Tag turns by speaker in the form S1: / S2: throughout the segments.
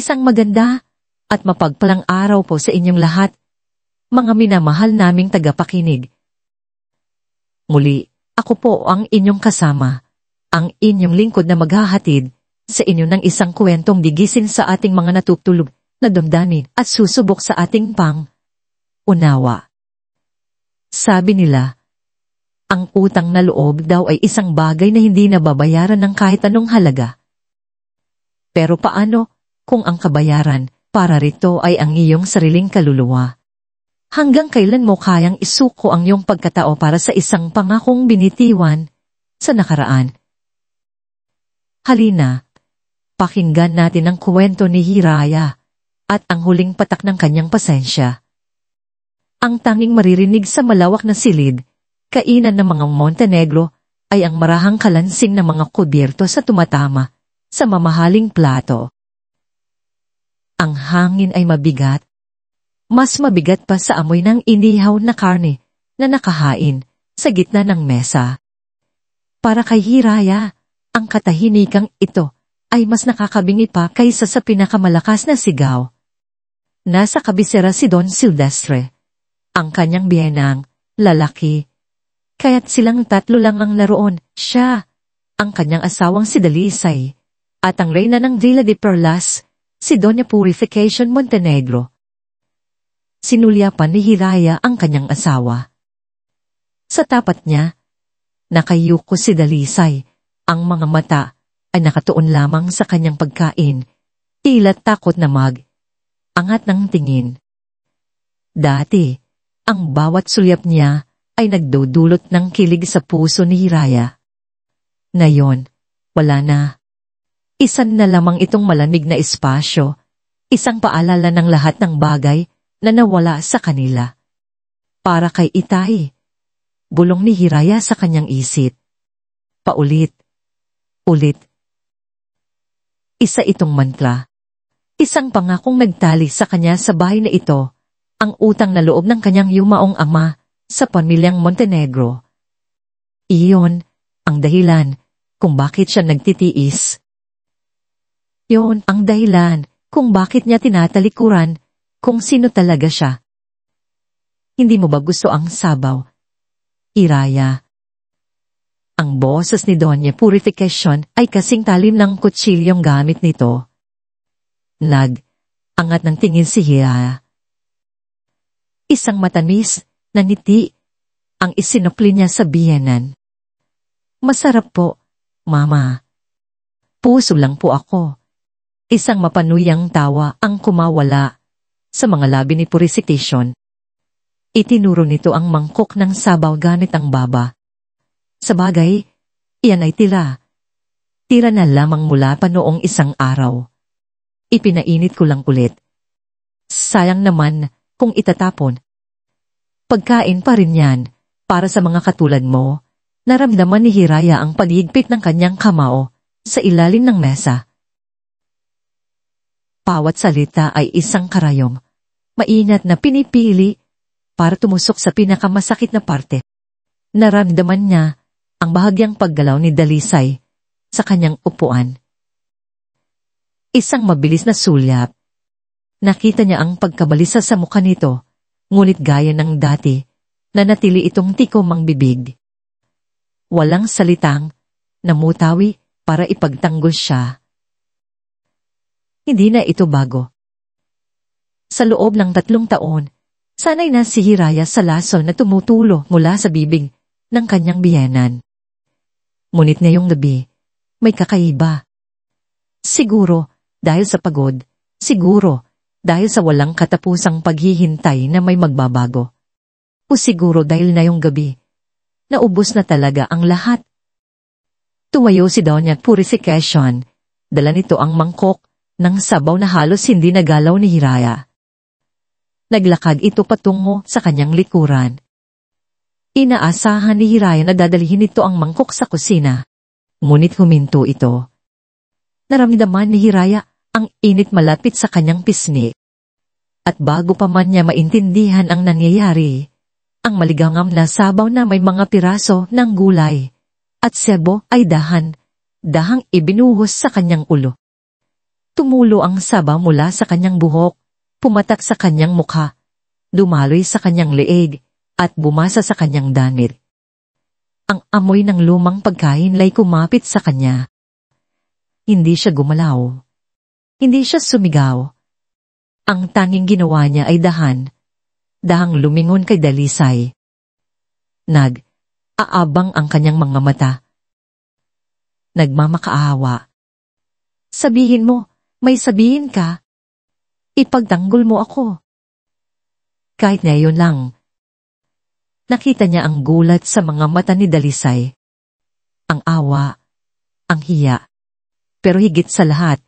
S1: Isang maganda at mapagpalang araw po sa inyong lahat, mga minamahal naming tagapakinig. Muli, ako po ang inyong kasama, ang inyong lingkod na maghahatid sa inyo ng isang kwentong bigisin sa ating mga natutulog na damdamin at susubok sa ating unawa. Sabi nila, ang utang na loob daw ay isang bagay na hindi nababayaran ng kahit anong halaga. Pero paano kung ang kabayaran para rito ay ang iyong sariling kaluluwa? Hanggang kailan mo kayang isuko ang iyong pagkatao para sa isang pangakong binitiwan sa nakaraan? Halina, pakinggan natin ang kwento ni Hiraya at ang huling patak ng kanyang pasensya. Ang tanging maririnig sa malawak na silid, kainan ng mga Montenegro ay ang marahang kalansing ng mga kubyerto sa tumatama sa mamahaling plato. Ang hangin ay mabigat. Mas mabigat pa sa amoy ng inihaw na karne na nakahain sa gitna ng mesa. Para kay Hiraya, ang katahimikang ito ay mas nakakabingi pa kaysa sa pinakamalakas na sigaw. Nasa kabisera si Don Silvestre, ang kanyang biyenang lalaki. Kaya't silang tatlo lang ang naroon, siya, ang kanyang asawang si Dalisay, at ang reyna ng Villa de Perlas, si Doña Purification Montenegro. Sinulyapan ni Hiraya ang kanyang asawa. Sa tapat niya, nakayuko si Dalisay, ang mga mata ay nakatuon lamang sa kanyang pagkain, tila takot na angat ng tingin. Dati, ang bawat sulyap niya ay nagdudulot ng kilig sa puso ni Hiraya. Ngayon, wala na. Isan na lamang itong malamig na espasyo, isang paalala ng lahat ng bagay na nawala sa kanila. Para kay Itay, bulong ni Hiraya sa kanyang isip. Paulit, ulit. Isa itong mantra. Isang pangakong nagtali sa kanya sa bahay na ito, ang utang na loob ng kanyang yumaong ama sa pamilyang Montenegro. Iyon ang dahilan kung bakit siya nagtitiis. Iyon ang dahilan kung bakit niya tinatalikuran kung sino talaga siya. Hindi mo ba gusto ang sabaw, Hiraya? Ang boses ni Doña Purification ay kasing talim ng kutsilyong gamit nito. Angat ng tingin si Hiraya. Isang matamis na ngiti ang isinukli niya sa biyenan. Masarap po, Mama. Puso lang po ako. Isang mapanuyang tawa ang kumawala sa mga labi ni Purification. Itinuro nito ang mangkok ng sabaw gamit ang baba. Sa bagay, iyan ay tira. Tira na lamang mula pa noong isang araw. Ipinainit ko lang ulit. Sayang naman kung itatapon. Pagkain pa rin yan, para sa mga katulad mo. Naramdaman ni Hiraya ang paghigpit ng kanyang kamao sa ilalim ng mesa. Bawat salita ay isang karayom, maingat na pinipili para tumusok sa pinakamasakit na parte. Naramdaman niya ang bahagyang paggalaw ni Dalisay sa kanyang upuan. Isang mabilis na sulyap. Nakita niya ang pagkabalisa sa mukha nito, ngunit gaya ng dati, nanatili itong tikom ang bibig. Walang salitang namutawi para ipagtanggol siya. Hindi na ito bago. Sa loob ng 3 taon, sanay na si Hiraya sa lason na tumutulo mula sa bibig ng kanyang biyenan. Ngunit ngayong gabi, may kakaiba. Siguro dahil sa pagod, siguro dahil sa walang katapusang paghihintay na may magbabago. O siguro dahil na yung gabi, naubos na talaga ang lahat. Tumayo si Doña Purification, dala nito ang mangkok ng sabaw na halos hindi nagalaw ni Hiraya. Naglakad ito patungo sa kanyang likuran. Inaasahan ni Hiraya na dadalhin nito ang mangkok sa kusina. Ngunit huminto ito. Naramdaman ni Hiraya ang init malapit sa kanyang pisngi. At bago pa man niya maintindihan ang nangyayari, ang maligangam na sabaw na may mga piraso ng gulay at sebo ay dahang ibinuhos sa kanyang ulo. Tumulo ang sabaw mula sa kanyang buhok, pumatak sa kanyang mukha, dumaloy sa kanyang leeg, at bumasa sa kanyang damit. Ang amoy ng lumang pagkain lay kumapit sa kanya. Hindi siya gumalaw. Hindi siya sumigaw. Ang tanging ginawa niya ay dahang lumingon kay Dalisay. Aabang ang kanyang mga mata. Nagmamakaawa. Sabihin mo, may sabihin ka. Ipagtanggol mo ako. Kahit ngayon lang. Nakita niya ang gulat sa mga mata ni Dalisay. Ang awa, ang hiya. Pero higit sa lahat,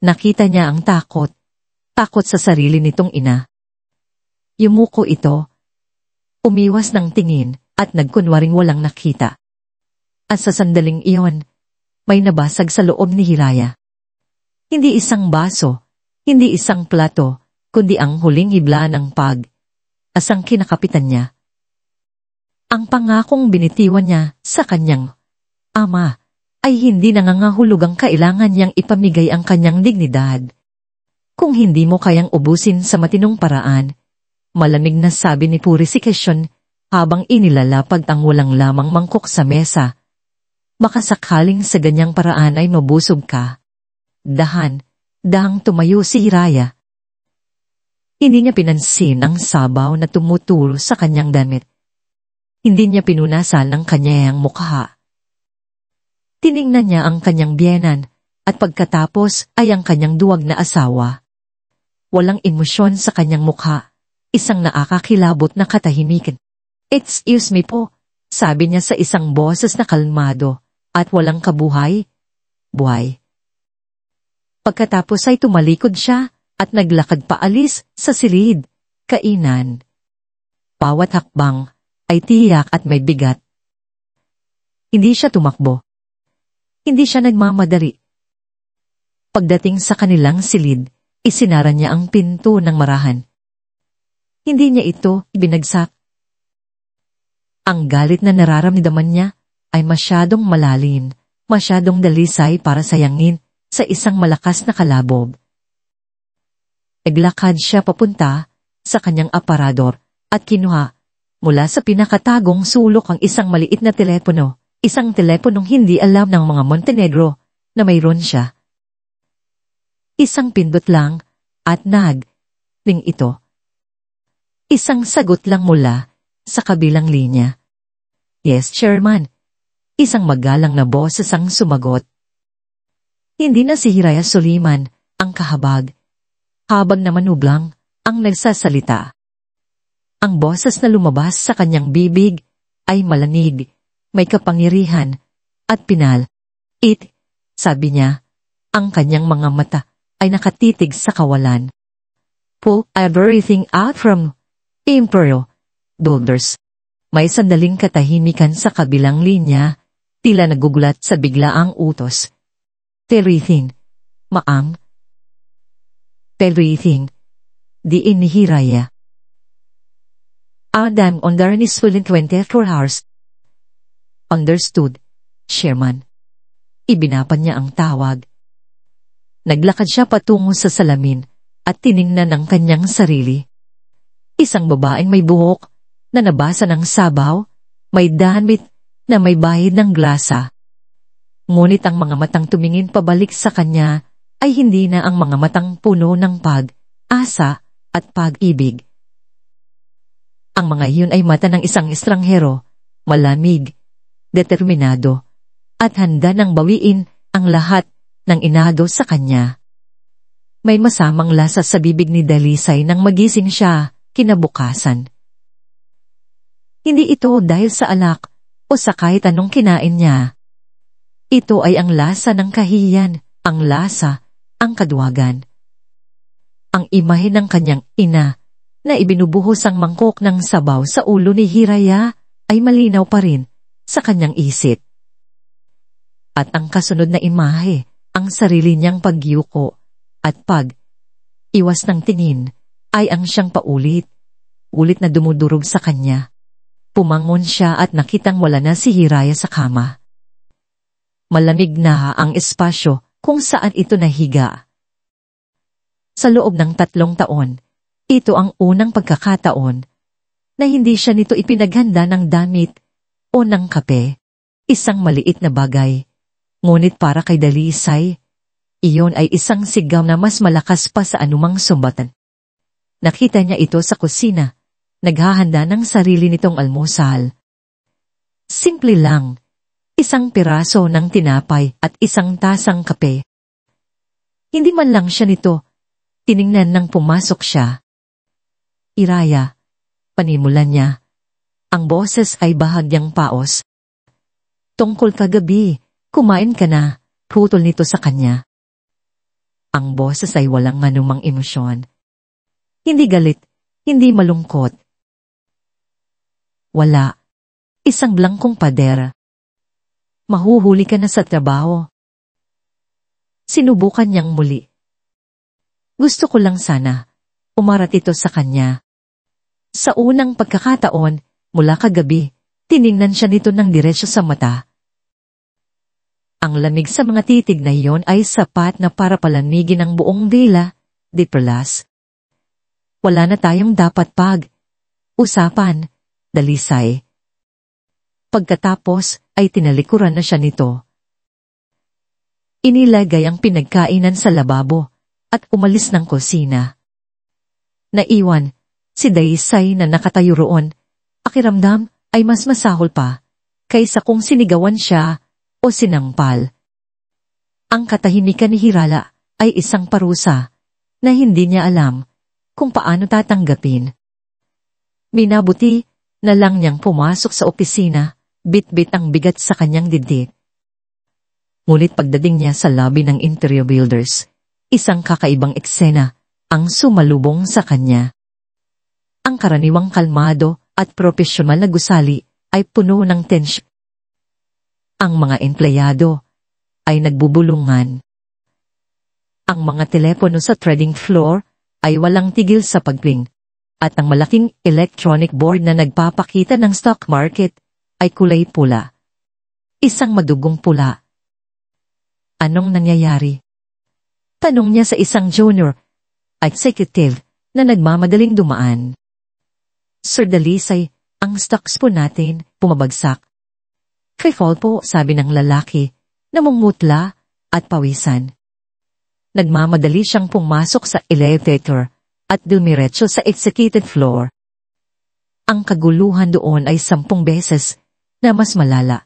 S1: nakita niya ang takot. Takot sa sarili nitong ina. Yumuko ito. Umiwas ng tingin at nagkunwaring walang nakita. At sa sandaling iyon, may nabasag sa loob ni Hiraya. Hindi isang baso, hindi isang plato, kundi ang huling hiblaan ng asang kinakapitan niya. Ang pangakong binitiwan niya sa kanyang ama ay hindi nangangahulugang kailangan niyang ipamigay ang kanyang dignidad. Kung hindi mo kayang ubusin sa matinong paraan, malamig na sabi ni Purification habang inilalapag ang walang lamang mangkok sa mesa. Baka sakaling sa ganyang paraan ay mabusog ka. Dahang tumayo si Hiraya. Hindi niya pinansin ang sabaw na tumutulo sa kanyang damit. Hindi niya pinunasan ang kanyang mukha. Tiningnan niya ang kanyang biyenan at pagkatapos ay ang kanyang duwag na asawa. Walang emosyon sa kanyang mukha, isang nakakakilabot na katahimikan. Excuse me po, sabi niya sa isang boses na kalmado at walang kabuhay-buhay. Pagkatapos ay tumalikod siya at naglakad paalis sa silid, kainan. Bawat hakbang ay tiyak at may bigat. Hindi siya tumakbo. Hindi siya nagmamadali. Pagdating sa kanilang silid, isinara niya ang pinto ng marahan. Hindi niya ito binagsak. Ang galit na nararamdaman niya ay masyadong malalim, masyadong dalisay para sayangin sa isang malakas na kalabob. Naglakad siya papunta sa kanyang aparador at kinuha mula sa pinakatagong sulok ang isang maliit na telepono, isang teleponong hindi alam ng mga Montenegro na mayroon siya. Isang pindot lang at ring ito. Isang sagot lang mula sa kabilang linya. Yes, Chairman. Isang magalang na boses ang sumagot. Hindi na si Hiraya Soliman ang kahabag. Habang naman ublang ang nagsasalita. Ang boses na lumabas sa kanyang bibig ay malanig, may kapangyarihan, at sabi niya, ang kanyang mga mata ay nakatitig sa kawalan. Pull everything out from Imperial Builders. May sandaling katahimikan sa kabilang linya, tila nagugulat sa biglaang utos. Everything, maang. Everything, diin ni Hiraya. Adam on darnis within 24 hours. Understood, Chairman. Ibinapan niya ang tawag. Naglakad siya patungo sa salamin at tiningnan ang kanyang sarili. Isang babaeng may buhok na nabasa ng sabaw, may damit na may bahid ng glasa. Ngunit ang mga matang tumingin pabalik sa kanya ay hindi na ang mga matang puno ng pag-asa at pag-ibig. Ang mga iyon ay mata ng isang estranghero, malamig, determinado, at handa nang bawiin ang lahat ng inado sa kanya. May masamang lasa sa bibig ni Dalisay nang magising siya kinabukasan. Hindi ito dahil sa alak o sa kahit anong kinain niya. Ito ay ang lasa ng kahiyan, ang lasa, ang kaduwagan. Ang imahe ng kanyang ina na ibinubuhos ang mangkok ng sabaw sa ulo ni Hiraya ay malinaw pa rin sa kanyang isip. At ang kasunod na imahe, ang sarili niyang pagyuko at iwas ng tingin ay ang siyang ulit na dumudurog sa kanya. Pumangon siya at nakitang wala na si Hiraya sa kama. Malamig na ang espasyo kung saan ito nahiga. Sa loob ng 3 taon, ito ang unang pagkakataon na hindi siya nito ipinaghanda ng damit o ng kape. Isang maliit na bagay. Ngunit para kay Dalisay, iyon ay isang sigaw na mas malakas pa sa anumang sumbatan. Nakita niya ito sa kusina, naghahanda ng sarili nitong almusal. Simple lang, isang piraso ng tinapay at isang tasang kape. Hindi man lang siya nito, tiningnan nang pumasok siya. Iraya, panimulan niya. Ang boses ay bahagyang paos. Tungkol kagabi, kumain ka na, putol nito sa kanya. Ang boses ay walang anumang emosyon. Hindi galit, hindi malungkot. Wala. Isang blangkong pader. Mahuhuli ka na sa trabaho. Sinubukan niyang muli. Gusto ko lang sana, umarat ito sa kanya. Sa unang pagkakataon, mula kagabi, tiningnan siya nito ng diretso sa mata. Ang lamig sa mga titig na iyon ay sapat na para palamigin ang buong dila, de Perlas. Wala na tayong dapat usapan, Dalisay. Pagkatapos ay tinalikuran na siya nito. Inilagay ang pinagkainan sa lababo at umalis ng kusina. Naiwan si Dalisay na nakatayo roon. Pakiramdam ay mas masahol pa kaysa kung sinigawan siya o sinampal. Ang katahimikan ni Hirala ay isang parusa na hindi niya alam kung paano tatanggapin. Minabuti na lang niyang pumasok sa opisina, bit-bit ang bigat sa kanyang dibdib. Ngunit pagdating niya sa lobby ng Interior Builders, isang kakaibang eksena ang sumalubong sa kanya. Ang karaniwang kalmado at propesyonal na gusali ay puno ng tensyon. Ang mga empleyado ay nagbubulungan. Ang mga telepono sa trading floor ay walang tigil sa pagping, at ang malaking electronic board na nagpapakita ng stock market ay kulay pula. Isang madugong pula. Anong nangyayari? Tanong niya sa isang junior executive na nagmamadaling dumaan. Sir Dalisay, ang stocks po natin pumabagsak. Free fall po, sabi ng lalaki, namumutla at pawisan. Nagmamadali siyang pumasok sa elevator at dumiretso sa executive floor. Ang kaguluhan doon ay 10 beses na mas malala.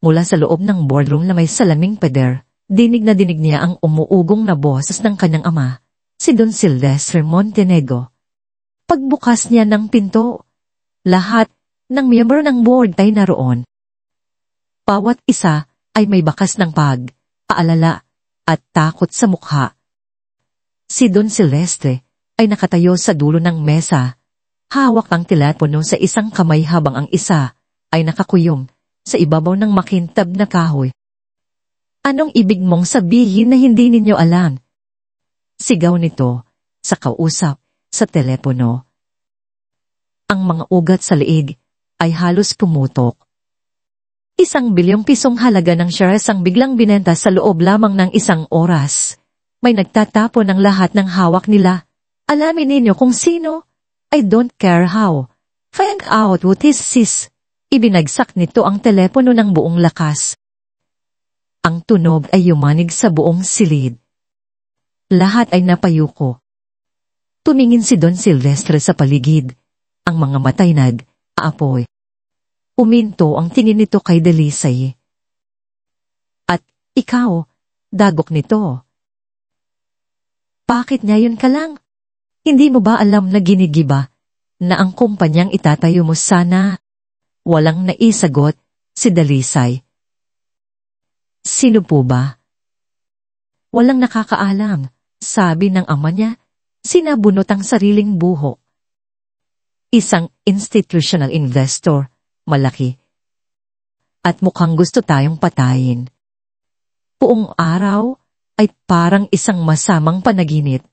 S1: Mula sa loob ng boardroom na may salaming pader, dinig na dinig niya ang umuugong na boses ng kanyang ama, si Don Silvestre Montenegro. Pagbukas niya ng pinto, lahat ng miyembro ng board ay naroon. Bawat isa ay may bakas ng pag-aalala at takot sa mukha. Si Don Silvestre ay nakatayo sa dulo ng mesa, hawak ang telepono sa isang kamay habang ang isa ay nakakuyom sa ibabaw ng makintab na kahoy. Anong ibig mong sabihin na hindi ninyo alam? Sigaw nito sa kausap sa telepono. Ang mga ugat sa liig ay halos pumutok. 1 bilyong pisong halaga ng shares ang biglang binenta sa loob lamang ng 1 oras. May nagtatapon ng lahat ng hawak nila. Alamin ninyo kung sino? I don't care how. Find out what is this. Ibinagsak nito ang telepono ng buong lakas. Ang tunog ay yumanig sa buong silid. Lahat ay napayuko. Tumingin si Don Silvestre sa paligid. Ang mga matay nag-aapoy. Uminto ang tingin nito kay Dalisay. At ikaw, dagok nito. Bakit ngayon ka lang? Hindi mo ba alam na ginigiba na ang kumpanyang itatayo mo sana? Walang naisagot si Dalisay. Sino po ba? Walang nakakaalam, sabi ng ama niya, sinabunot ang sariling buhok. Isang institutional investor, malaki. At mukhang gusto tayong patayin. Buong araw ay parang isang masamang panaginip.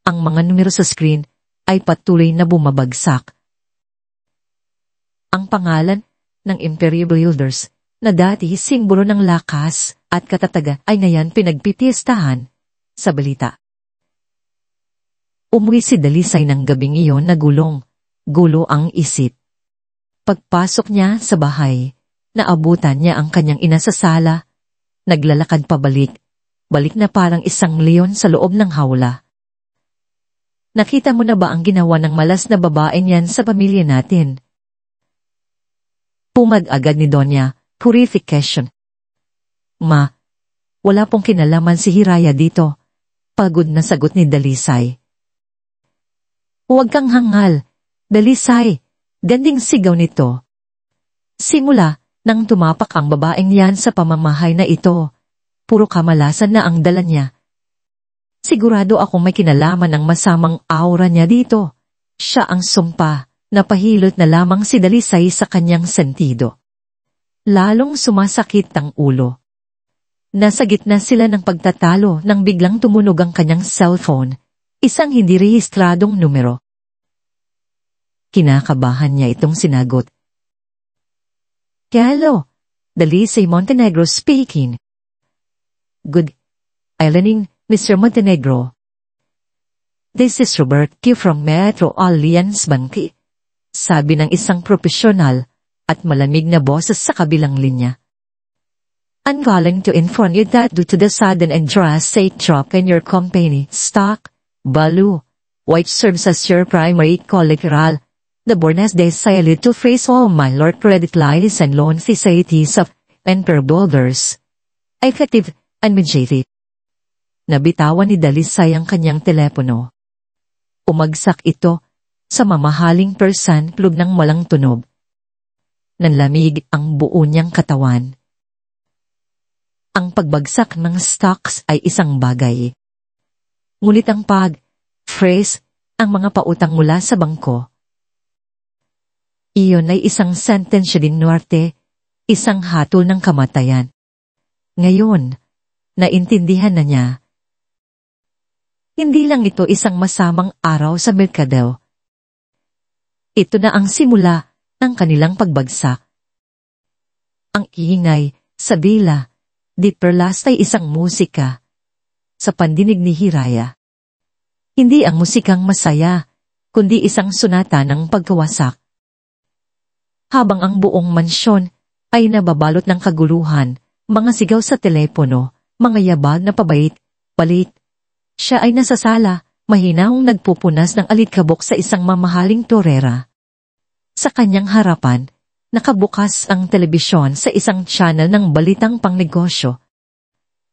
S1: Ang mga numero sa screen ay patuloy na bumabagsak. Ang pangalan ng Imperial Builders na dati simbolo ng lakas at katatagan ay ngayon pinagpipiestahan sa balita. Umuwi si Dalisay ng gabing iyon na gulo ang isip. Pagpasok niya sa bahay, naabutan niya ang kanyang ina sa sala, naglalakad pabalik, balik na parang isang leon sa loob ng hawla. Nakita mo na ba ang ginawa ng malas na babae niyan sa pamilya natin? Pumag-agad ni Donya, purification. Ma, wala pong kinalaman si Hiraya dito. Pagod na sagot ni Dalisay. Huwag kang hangal, Dalisay, ganding sigaw nito. Simula, nang tumapak ang babaeng yan sa pamamahay na ito, puro kamalasan na ang dala niya. Sigurado akong may kinalaman ng masamang aura niya dito. Siya ang sumpa, napahilot na lamang si Dalisay sa kanyang sentido. Lalong sumasakit ang ulo. Nasa gitna sila ng pagtatalo nang biglang tumunog ang kanyang cellphone, isang hindi rehistradong numero. Kinakabahan niya itong sinagot. Hello, Dalisay Montenegro speaking. Good evening, Mr. Montenegro. This is Robert Q from Metro Alliance Banki. Sabi ng isang profesional at malamig na boses sa kabilang linya. I'm calling to inform you that due to the sudden and drastic drop in your company stock, value, which serves as your primary collateral, the board has decided to freeze all minor credit lines and loan facilities of Emperor Builders. Effective immediately. Nabitawan ni Dalisay ang kanyang telepono. Umagsak ito sa mamahaling persan plug ng walang tunog. Nanlamig ang buo niyang katawan. Ang pagbagsak ng stocks ay isang bagay. Ngunit ang pag-freeze ang mga pautang mula sa bangko. Iyon ay isang sentensya din Norte, isang hatol ng kamatayan. Ngayon, naintindihan na niya. Hindi lang ito isang masamang araw sa merkado. Ito na ang simula ng kanilang pagbagsak. Ang ingay sa bila, di perlast ay isang musika. Sa pandinig ni Hiraya. Hindi ang musikang masaya, kundi isang sunata ng pagkawasak. Habang ang buong mansyon ay nababalot ng kaguluhan, mga sigaw sa telepono, mga yabag na pabait-palit. Siya ay nasa sala, mahinahong nagpupunas ng alikabok sa isang mamahaling torera. Sa kanyang harapan, nakabukas ang telebisyon sa isang channel ng balitang pangnegosyo.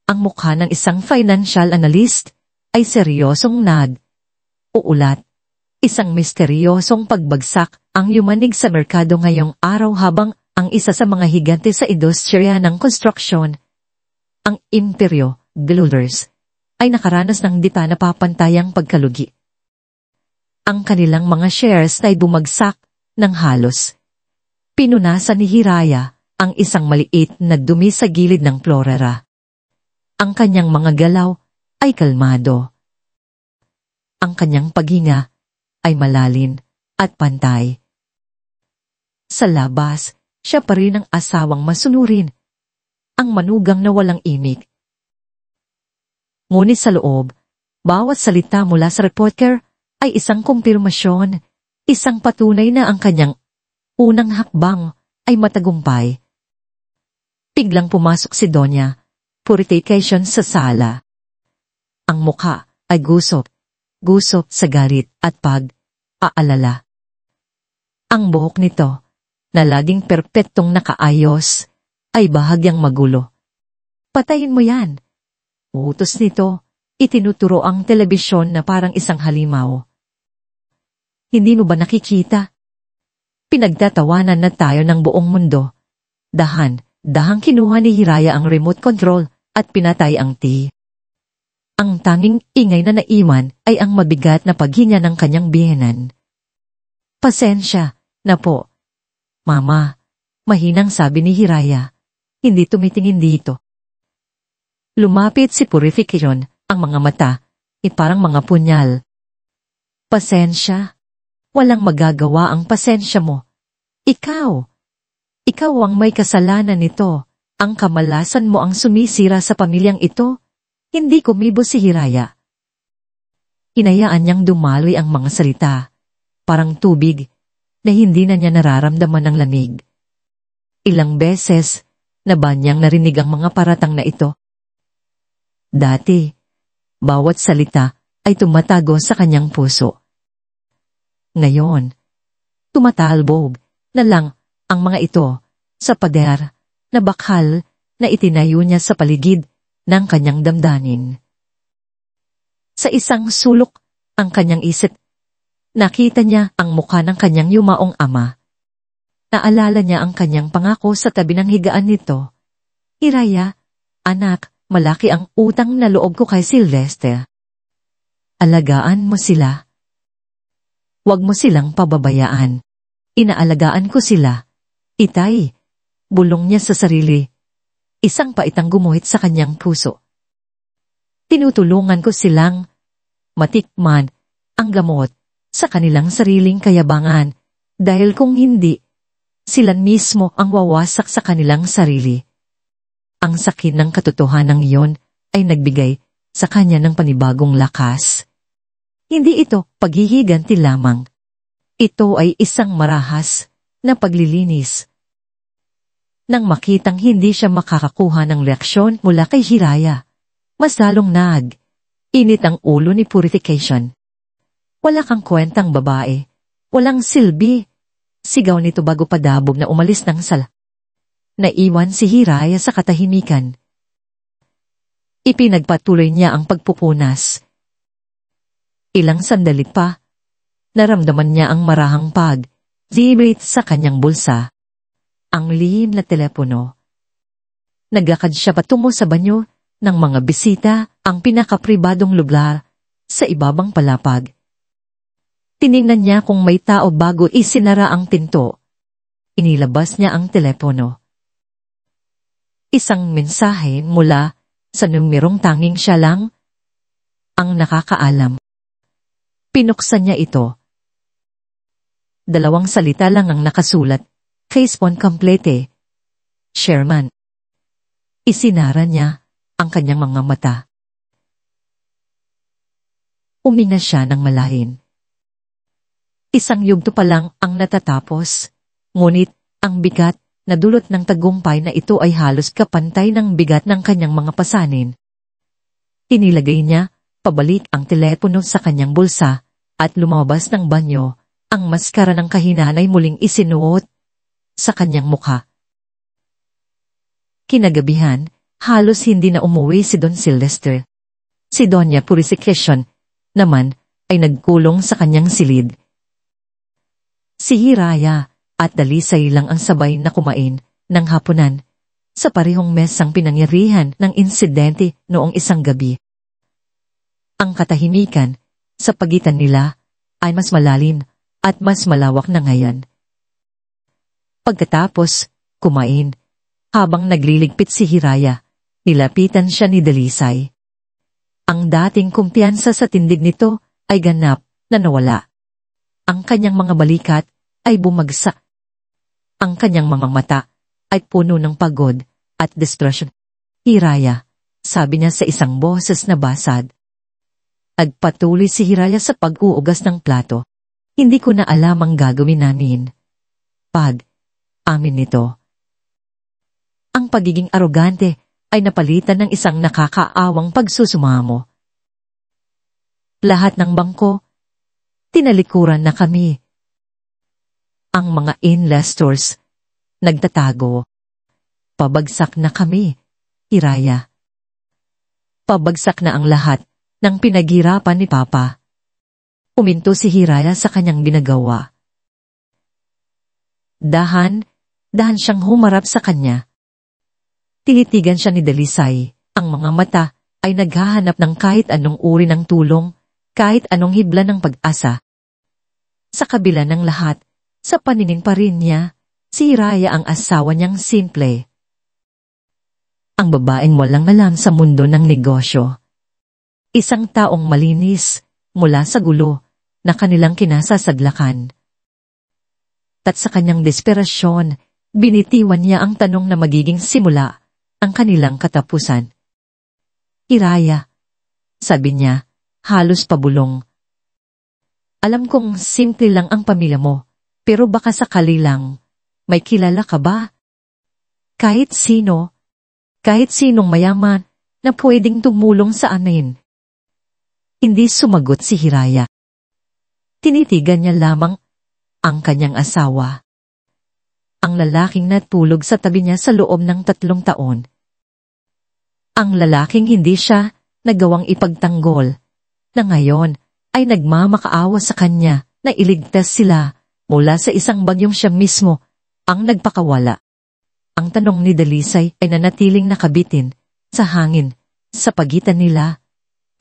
S1: Ang mukha ng isang financial analyst ay seryosong uulat. Isang misteryosong pagbagsak ang yumanig sa merkado ngayong araw habang ang isa sa mga higante sa industriya ng konstruksyon, ang Imperyo Builders, ay nakaranas ng di pa napapantayang pagkalugi. Ang kanilang mga shares ay bumagsak ng halos. Pinunasan ni Hiraya ang isang maliit na dumi sa gilid ng florera. Ang kanyang mga galaw ay kalmado. Ang kanyang paghinga ay malalim at pantay. Sa labas, siya pa rin ang asawang masunurin, ang manugang na walang imik. Ngunit sa loob, bawat salita mula sa reporter ay isang kumpirmasyon, isang patunay na ang kanyang unang hakbang ay matagumpay. Biglang pumasok si Donya, purification sa sala. Ang mukha ay gusok sa galit at pag-aalala. Ang buhok nito, na laging perpektong nakaayos, ay bahagyang magulo. Patayin mo yan. Utos nito, itinuturo ang telebisyon na parang isang halimaw. Hindi mo ba nakikita? Pinagtatawanan na tayo ng buong mundo. Dahang kinuha ni Hiraya ang remote control at pinatay ang TV. Ang tanging ingay na naiwan ay ang mabigat na paghinga ng kanyang biyenan. Pasensya na po. Mama, mahinang sabi ni Hiraya. Hindi tumitingin dito. Lumapit si Purification, ang mga mata, parang mga punyal. Pasensya. Walang magagawa ang pasensya mo. Ikaw ang may kasalanan nito. Ang kamalasan mo ang sumisira sa pamilyang ito. Hindi kumibo si Hiraya. Inayaan niyang dumaloy ang mga salita, parang tubig, na hindi na niya nararamdaman ng lamig. Ilang beses, na ba niyang narinig ang mga paratang na ito? Dati, bawat salita ay tumatago sa kanyang puso. Ngayon, tumatalbog na lang ang mga ito sa pader na bakal na itinayo niya sa paligid ng kanyang damdamin. Sa isang sulok ang kanyang isip, nakita niya ang mukha ng kanyang yumaong ama. Naalala niya ang kanyang pangako sa tabi ng higaan nito. Hiraya, anak, malaki ang utang na loob ko kay Sylvester. Alagaan mo sila. Huwag mo silang pababayaan. Inaalagaan ko sila. Itay, bulong niya sa sarili. Isang paitang gumuhit sa kanyang puso. Tinutulungan ko silang matikman ang gamot sa kanilang sariling kayabangan dahil kung hindi, sila mismo ang wawasak sa kanilang sarili. Ang sakit ng katotohanan iyon ay nagbigay sa kanya ng panibagong lakas. Hindi ito paghihiganti lamang. Ito ay isang marahas na paglilinis. Nang makitang hindi siya makakakuha ng leksyon mula kay Hiraya, mas lalong init ang ulo ni Purification. Wala kang kwentang babae, walang silbi. Sigaw nito bago padabog na umalis ng sala. Naiwan si Hiraya sa katahimikan. Ipinagpatuloy niya ang pagpupunas. Ilang sandali pa, naramdaman niya ang marahang pag-vibrate sa kanyang bulsa. Ang lihim na telepono. Naglakad siya patungo sa banyo ng mga bisita, ang pinakapribadong lugar sa ibabang palapag. Tiningnan niya kung may tao bago isinara ang pinto. Inilabas niya ang telepono. Isang mensahe mula sa numerong tanging siya lang ang nakakaalam. Pinuksan niya ito. 2 salita lang ang nakasulat. Case phone complete. Sherman. Isinara niya ang kanyang mga mata. Uminga siya ng malahin. Isang yugto pa lang ang natatapos, ngunit ang bigat na dulot ng tagumpay na ito ay halos kapantay ng bigat ng kanyang mga pasanin. Inilagay niya pabalik ang telepono sa kanyang bulsa at lumabas ng banyo. Ang maskara ng kahinaan ay muling isinuot sa kanyang mukha. Kinagabihan, halos hindi na umuwi si Don Sylvester. Si Doña Purification naman ay nagkulong sa kanyang silid. Si Hiraya at Dalisay lang ang sabay na kumain ng hapunan sa parehong mesang pinangyarihan ng insidente noong isang gabi. Ang katahimikan sa pagitan nila ay mas malalim at mas malawak na ngayon. Pagkatapos kumain, habang nagliligpit si Hiraya, nilapitan siya ni Dalisay. Ang dating kumpiyansa sa tindig nito ay ganap na nawala. Ang kanyang mga balikat ay bumagsak. Ang kanyang mga mata ay puno ng pagod at depression. Hiraya, sabi niya sa isang boses na basad. Nagpatuloy si Hiraya sa pag-uugas ng plato. Hindi ko na alam ang gagawin namin. Amin nito. Ang pagiging arogante ay napalitan ng isang nakakaawang pagsusumamo. Lahat ng bangko, tinalikuran na kami. Ang mga investors, nagtatago. Pabagsak na kami, Hiraya. Pabagsak na ang lahat ng pinaghirapan ni Papa. Uminto si Hiraya sa kanyang ginagawa. Dahan siyang humarap sa kanya. Tinitigan siya ni Dalisay. Ang mga mata ay naghahanap ng kahit anong uri ng tulong, kahit anong hibla ng pag-asa. Sa kabila ng lahat, sa paningin pa rin niya, si Hiraya ang asawa niyang simple. Ang babaeng walang alam sa mundo ng negosyo. Isang taong malinis mula sa gulo na kanilang kinasasadlakan. At sa kanyang desperasyon, binitiwan niya ang tanong na magiging simula ang kanilang katapusan. Hiraya, sabi niya, halos pabulong. Alam kong simple lang ang pamilya mo, pero baka sakali lang, may kilala ka ba? Kahit sinong mayaman na pwedeng tumulong sa amin. Hindi sumagot si Hiraya. Tinitigan niya lamang ang kanyang asawa. Ang lalaking natulog sa tabi niya sa loob ng 3 taon. Ang lalaking hindi siya nagawang ipagtanggol, na ngayon ay nagmamakaawa sa kanya na iligtas sila mula sa isang bagyong siya mismo ang nagpakawala. Ang tanong ni Dalisay ay nanatiling nakabitin sa hangin sa pagitan nila,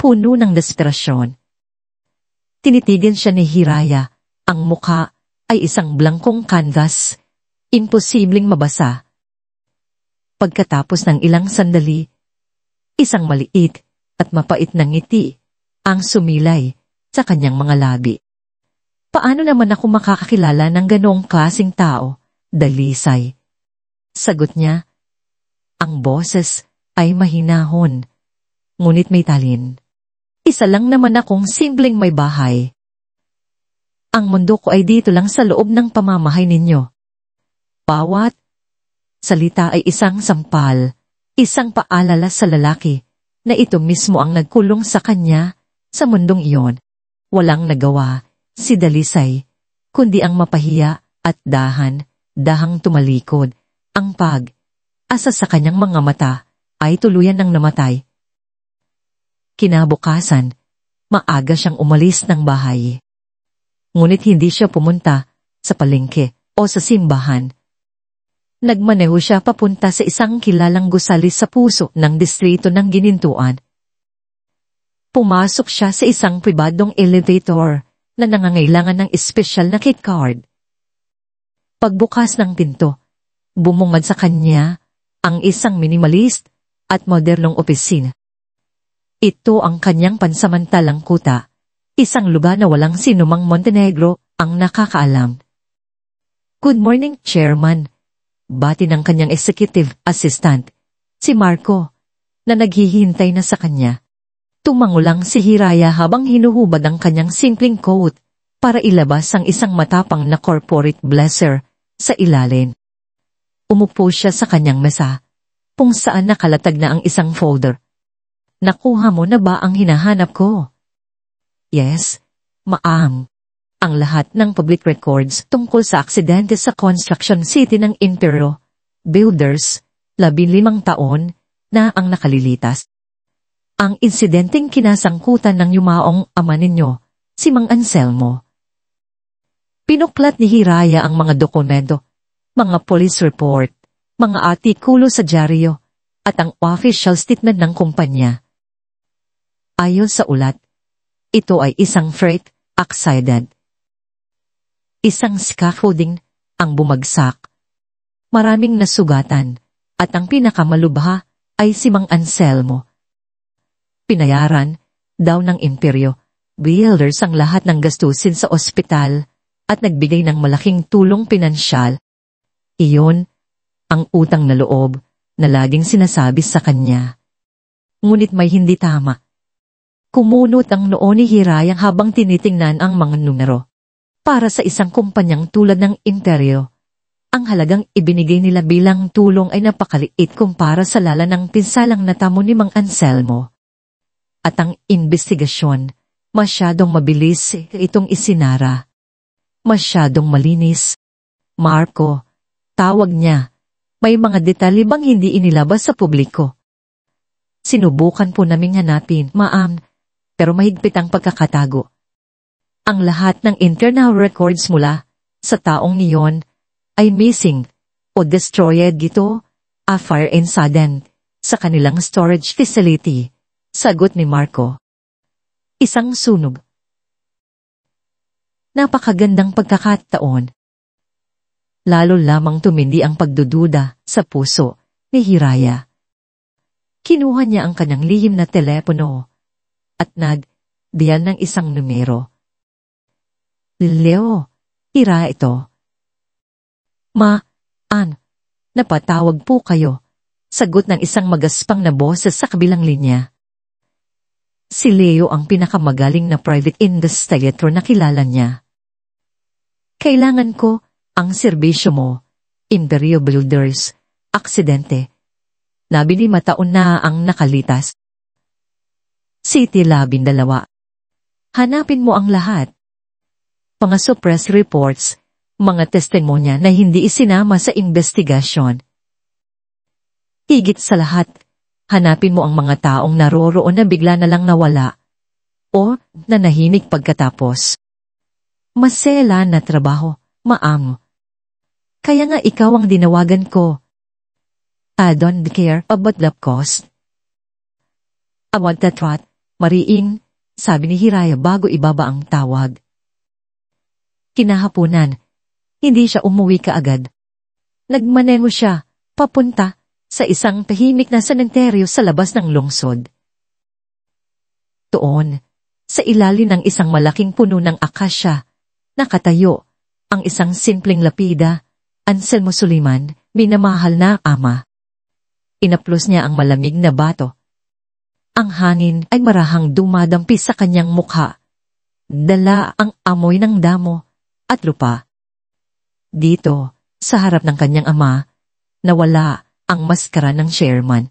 S1: puno ng desperasyon. Tinitigan siya ni Hiraya, ang mukha ay isang blankong canvas, imposibleng mabasa. Pagkatapos ng ilang sandali, isang maliit at mapait na ngiti ang sumilay sa kanyang mga labi. Paano naman ako makakakilala ng ganoong klaseng tao, Dalisay? Sagot niya. Ang boses ay mahinahon, ngunit may talin. Isa lang naman akong simpleng may bahay. Ang mundo ko ay dito lang sa loob ng pamamahay ninyo. Bawat salita ay isang sampal, isang paalala sa lalaki na ito mismo ang nagkulong sa kanya sa mundong iyon. Walang nagawa si Dalisay, kundi ang mapahiya at dahang tumalikod. Ang asa sa kanyang mga mata ay tuluyan ng namatay. Kinabukasan, maaga siyang umalis ng bahay. Ngunit hindi siya pumunta sa palengke o sa simbahan. Nagmaneho siya papunta sa isang kilalang gusali sa puso ng distrito ng Ginintuan. Pumasok siya sa isang pribadong elevator na nangangailangan ng espesyal na key card. Pagbukas ng pinto, bumungad sa kanya ang isang minimalist at modernong opisina. Ito ang kanyang pansamantalang kuta, isang lugar na walang sinumang Montenegro ang nakakaalam. Good morning, Chairman. Bati ng kanyang executive assistant, si Marco, na naghihintay na sa kanya. Tumango lang si Hiraya habang hinuhubad ang kanyang simpleng coat para ilabas ang isang matapang na corporate blazer sa ilalim. Umupo siya sa kanyang mesa, kung saan nakalatag na ang isang folder. Nakuha mo na ba ang hinahanap ko? Yes, ma'am. Ang lahat ng public records tungkol sa aksidente sa construction city ng Impero Builders, 15 taon na ang nakalilitas. Ang insidenteng kinasangkutan ng yumaong ama ninyo, si Mang Anselmo. Pinuklat ni Hiraya ang mga dokumento, mga police report, mga artikulo sa dyaryo, at ang official statement ng kumpanya. Ayon sa ulat, ito ay isang freight accident. Isang scaffolding ang bumagsak. Maraming nasugatan, at ang pinakamalubha ay si Mang Anselmo. Pinayaran daw ng Imperyo Builders ang lahat ng gastusin sa ospital at nagbigay ng malaking tulong pinansyal. Iyon ang utang na loob na laging sinasabi sa kanya. Ngunit may hindi tama. Kumunot ang noo ni Hiraya habang tinitingnan ang mga numero. Para sa isang kumpanyang tulad ng Imperyo, ang halagang ibinigay nila bilang tulong ay napakaliit kumpara sa lala ng pinsalang natamo ni Mang Anselmo. At ang investigasyon, masyadong mabilis itong isinara. Masyadong malinis. Marco, tawag niya, may mga detalye bang hindi inilabas sa publiko? Sinubukan po naming hanapin, ma'am, pero mahigpit ang pagkakatago. Ang lahat ng internal records mula sa taong niyon ay missing o destroyed gito, a fire incident, sa kanilang storage facility, sagot ni Marco. Isang sunog. Napakagandang pagkakataon. Lalo lamang tumindi ang pagdududa sa puso ni Hiraya. Kinuha niya ang kanyang lihim na telepono at nag-dial ng isang numero. Leo, Hira ito. Napatawag po kayo, sagot ng isang magaspang na boses sa kabilang linya. Si Leo ang pinakamagaling na private investigator na kilala niya. Kailangan ko ang serbisyo mo, Imperio Builders, aksidente. Nabili mataon na ang nakalitas. City 12. Hanapin mo ang lahat. Mga suppress reports, mga testimonya na hindi isinama sa investigasyon. Higit sa lahat, hanapin mo ang mga taong naroroon na bigla na lang nawala o nanahimik pagkatapos. Masela na trabaho, maamo. Kaya nga ikaw ang dinawagan ko. I don't care about the cost. About that what, Mariing, sabi ni Hiraya bago ibaba ang tawag. Kinahapunan, hindi siya umuwi kaagad. Nagmaneho siya, papunta, sa isang tahimik na sementeryo sa labas ng lungsod. Doon, sa ilalim ng isang malaking puno ng akasya, nakatayo, ang isang simpleng lapida, Anselmo Suliman, minamahal na ama. Inaplos niya ang malamig na bato. Ang hangin ay marahang dumadampi sa kanyang mukha. Dala ang amoy ng damo at lupa. Dito, sa harap ng kanyang ama, nawala ang maskara ng chairman.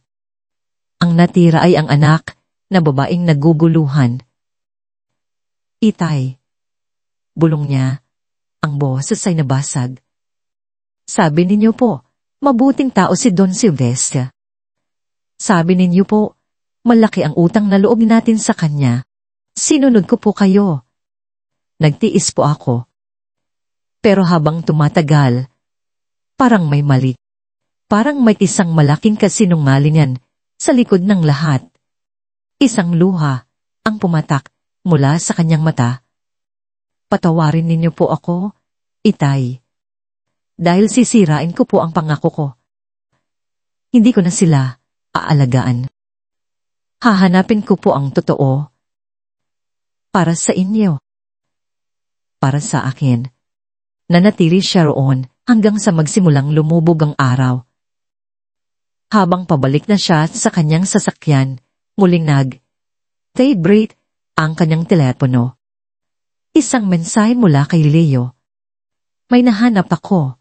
S1: Ang natira ay ang anak na babaeng naguguluhan. Itay. Bulong niya, ang boses ay nabasag. Sabi ninyo po, mabuting tao si Don Silvestre. Sabi ninyo po, malaki ang utang na loob natin sa kanya. Sinunod ko po kayo. Nagtiis po ako. Pero habang tumatagal, parang may mali. Parang may isang malaking kasinungalingan sa likod ng lahat. Isang luha ang pumatak mula sa kanyang mata. Patawarin ninyo po ako, Itay. Dahil sisirain ko po ang pangako ko. Hindi ko na sila aalagaan. Hahanapin ko po ang totoo. Para sa inyo. Para sa akin. Nanatili siya roon hanggang sa magsimulang lumubog ang araw. Habang pabalik na siya sa kanyang sasakyan, muling nag-vibrate ang kanyang telepono. Isang mensahe mula kay Leo. May nahanap ako.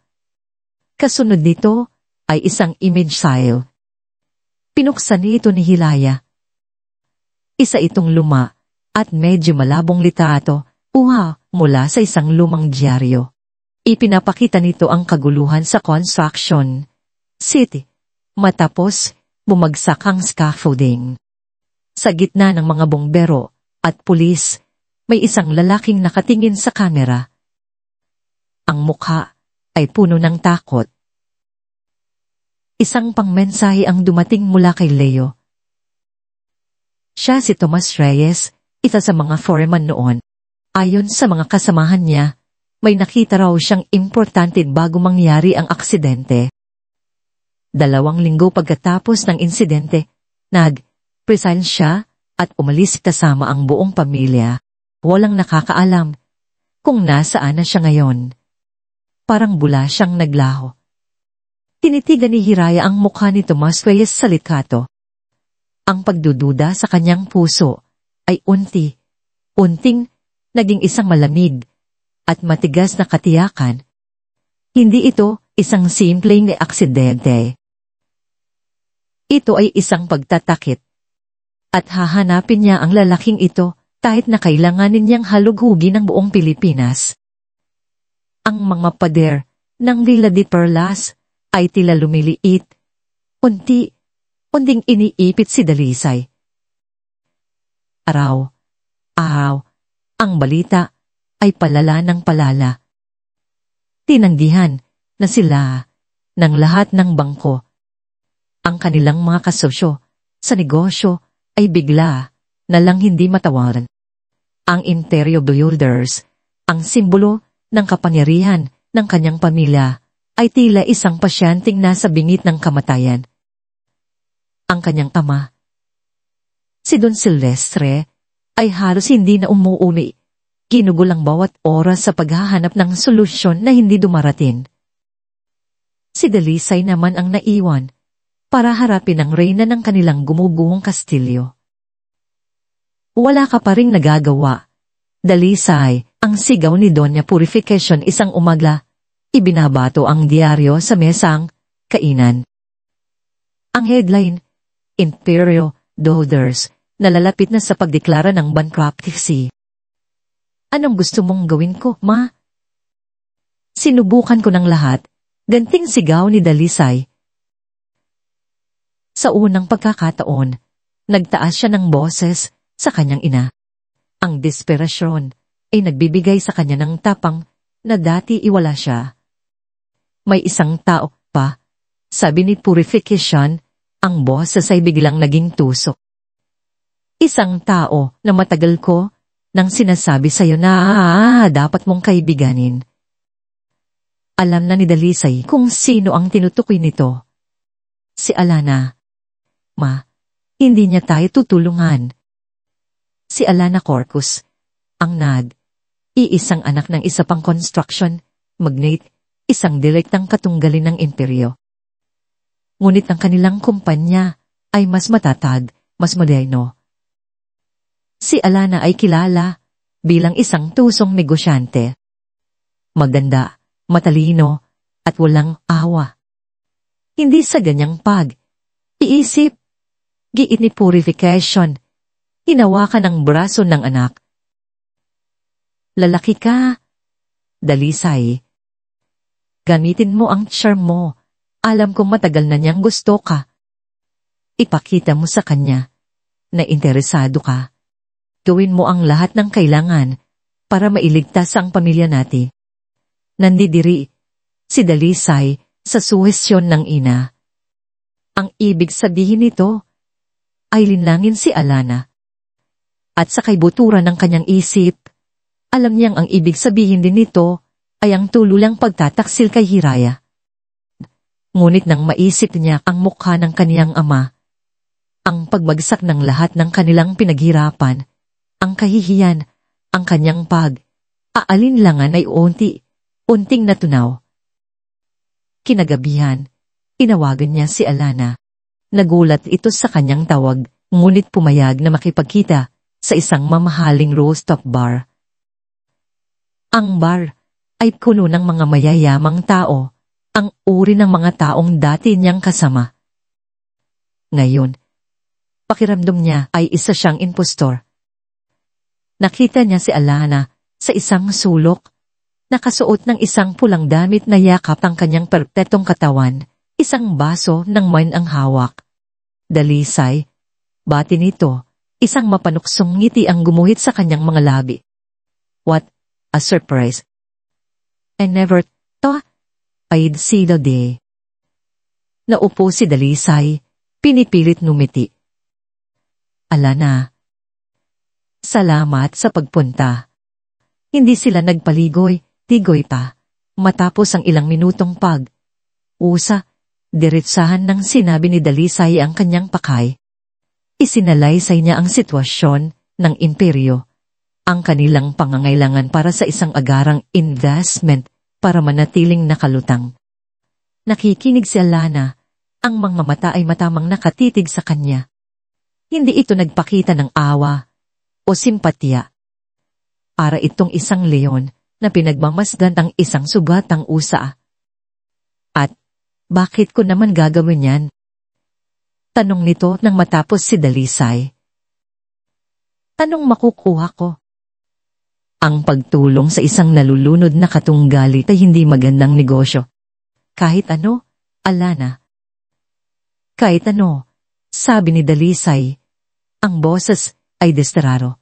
S1: Kasunod nito ay isang image file. Pinuksan ito ni Hilaya. Isa itong luma at medyo malabong litrato mula sa isang lumang dyaryo. Ipinapakita nito ang kaguluhan sa construction city matapos bumagsak ang scaffolding. Sa gitna ng mga bongbero at pulis, may isang lalaking nakatingin sa kamera. Ang mukha ay puno ng takot. Isang pangmensahe ang dumating mula kay Leo. Siya si Tomas Reyes, isa sa mga foreman noon. Ayon sa mga kasamahan niya, may nakita raw siyang importante bago mangyari ang aksidente. 2 linggo pagkatapos ng insidente, nag-resign siya at umalis kasama ang buong pamilya. Walang nakakaalam kung nasaan na siya ngayon. Parang bula siyang naglaho. Tinitigan ni Hiraya ang mukha ni Tomas Reyes sa litrato. Ang pagdududa sa kanyang puso ay unting naging isang malamig at matigas na katiyakan. Hindi ito isang simpleng aksidente. Ito ay isang pagtatakip. At hahanapin niya ang lalaking ito kahit na kailanganin niyang halughugin ng buong Pilipinas. Ang mga pader ng Villa de Perlas ay tila lumiliit. Unting iniipit si Dalisay. Araw, ang balita ay palala ng palala. Tinanggihan na sila ng lahat ng bangko. Ang kanilang mga kasosyo sa negosyo ay bigla na lang hindi matawaran. Ang Imperio Builders, ang simbolo ng kapangyarihan ng kanyang pamilya, ay tila isang pasyenteng nasa bingit ng kamatayan. Ang kanyang ama, si Don Silvestre, ay halos hindi na umuuli. Ginugol ang bawat oras sa paghahanap ng solusyon na hindi dumarating. Si Dalisay naman ang naiwan para harapin ang reyna ng kanilang gumuguhong kastilyo. Wala ka pa ring nagagawa. Dalisay, ang sigaw ni Doña Purification isang umagla. Ibinabato ang diaryo sa mesang kainan. Ang headline, Imperio Daughters, nalalapit na sa pagdeklara ng bankruptcy. Anong gusto mong gawin ko, ma? Sinubukan ko ng lahat, ganting sigaw ni Dalisay. Sa unang pagkakataon, nagtaas siya ng boses sa kanyang ina. Ang desperasyon ay nagbibigay sa kanya ng tapang na dati iwala siya. May isang tao pa, sabi ni Purification, ang boses ay biglang naging tusok. Isang tao na matagal ko nang sinasabi sa'yo na dapat mong kaibiganin. Alam na ni Dalisay kung sino ang tinutukoy nito. Si Alana. Ma, hindi niya tayo tutulungan. Si Alana Corcus, ang iisang anak ng isa pang construction magnate, isang direktang katunggalin ng imperyo. Ngunit ang kanilang kumpanya ay mas matatag, mas moderno. Si Alana ay kilala bilang isang tusong negosyante. Maganda, matalino, at walang awa. Hindi sa ganyang iisip, giit ni Purification, hinawakan ang braso ng anak. Lalaki ka, Dalisay. Gamitin mo ang charm mo. Alam kong matagal na niyang gusto ka. Ipakita mo sa kanya na interesado ka. Gawin mo ang lahat ng kailangan para mailigtas ang pamilya natin. Nandidiri si Dalisay sa suhestyon ng ina. Ang ibig sabihin nito ay linlangin si Alana. At sa kaibuturan ng kanyang isip, alam niyang ang ibig sabihin din nito ay ang tululang pagtataksil kay Hiraya. Ngunit nang maisip niya ang mukha ng kaniyang ama, ang pagbagsak ng lahat ng kanilang pinaghirapan, ang kahihiyan, ang kanyang aalinlangan ay unting natunaw. Kinagabihan, inawagan niya si Alana. Nagulat ito sa kanyang tawag, ngunit pumayag na makipagkita sa isang mamahaling rooftop bar. Ang bar ay puno ng mga mayayamang tao, ang uri ng mga taong dati niyang kasama. Ngayon, pakiramdam niya ay isa siyang impostor. Nakita niya si Alana sa isang sulok, nakasuot ng isang pulang damit na yakap ang kanyang perpetong katawan, isang baso ng wine ang hawak. Dalisay, bati nito, isang mapanuksong ngiti ang gumuhit sa kanyang mga labi. What a surprise! I never thought I'd see the day. Naupo si Dalisay, pinipilit numiti. Alana, salamat sa pagpunta. Hindi sila nagpaligoy-tigoy pa. Matapos ang ilang minutong diretsahan ng sinabi ni Dalisay ang kanyang pakay. Isinalaysay niya ang sitwasyon ng imperyo, ang kanilang pangangailangan para sa isang agarang investment para manatiling nakalutang. Nakikinig si Alana, ang mga mata ay matamang nakatitig sa kanya. Hindi ito nagpakita ng awa o simpatya. Para itong isang leon na pinagmamasdan ng isang sugatang usa. At, bakit ko naman gagawin yan? Tanong nito nang matapos si Dalisay. Tanong makukuha ko? Ang pagtulong sa isang nalulunod na katunggali ay hindi magandang negosyo. Kahit ano, Alana. Kahit ano, sabi ni Dalisay. Ang boses ay desperado.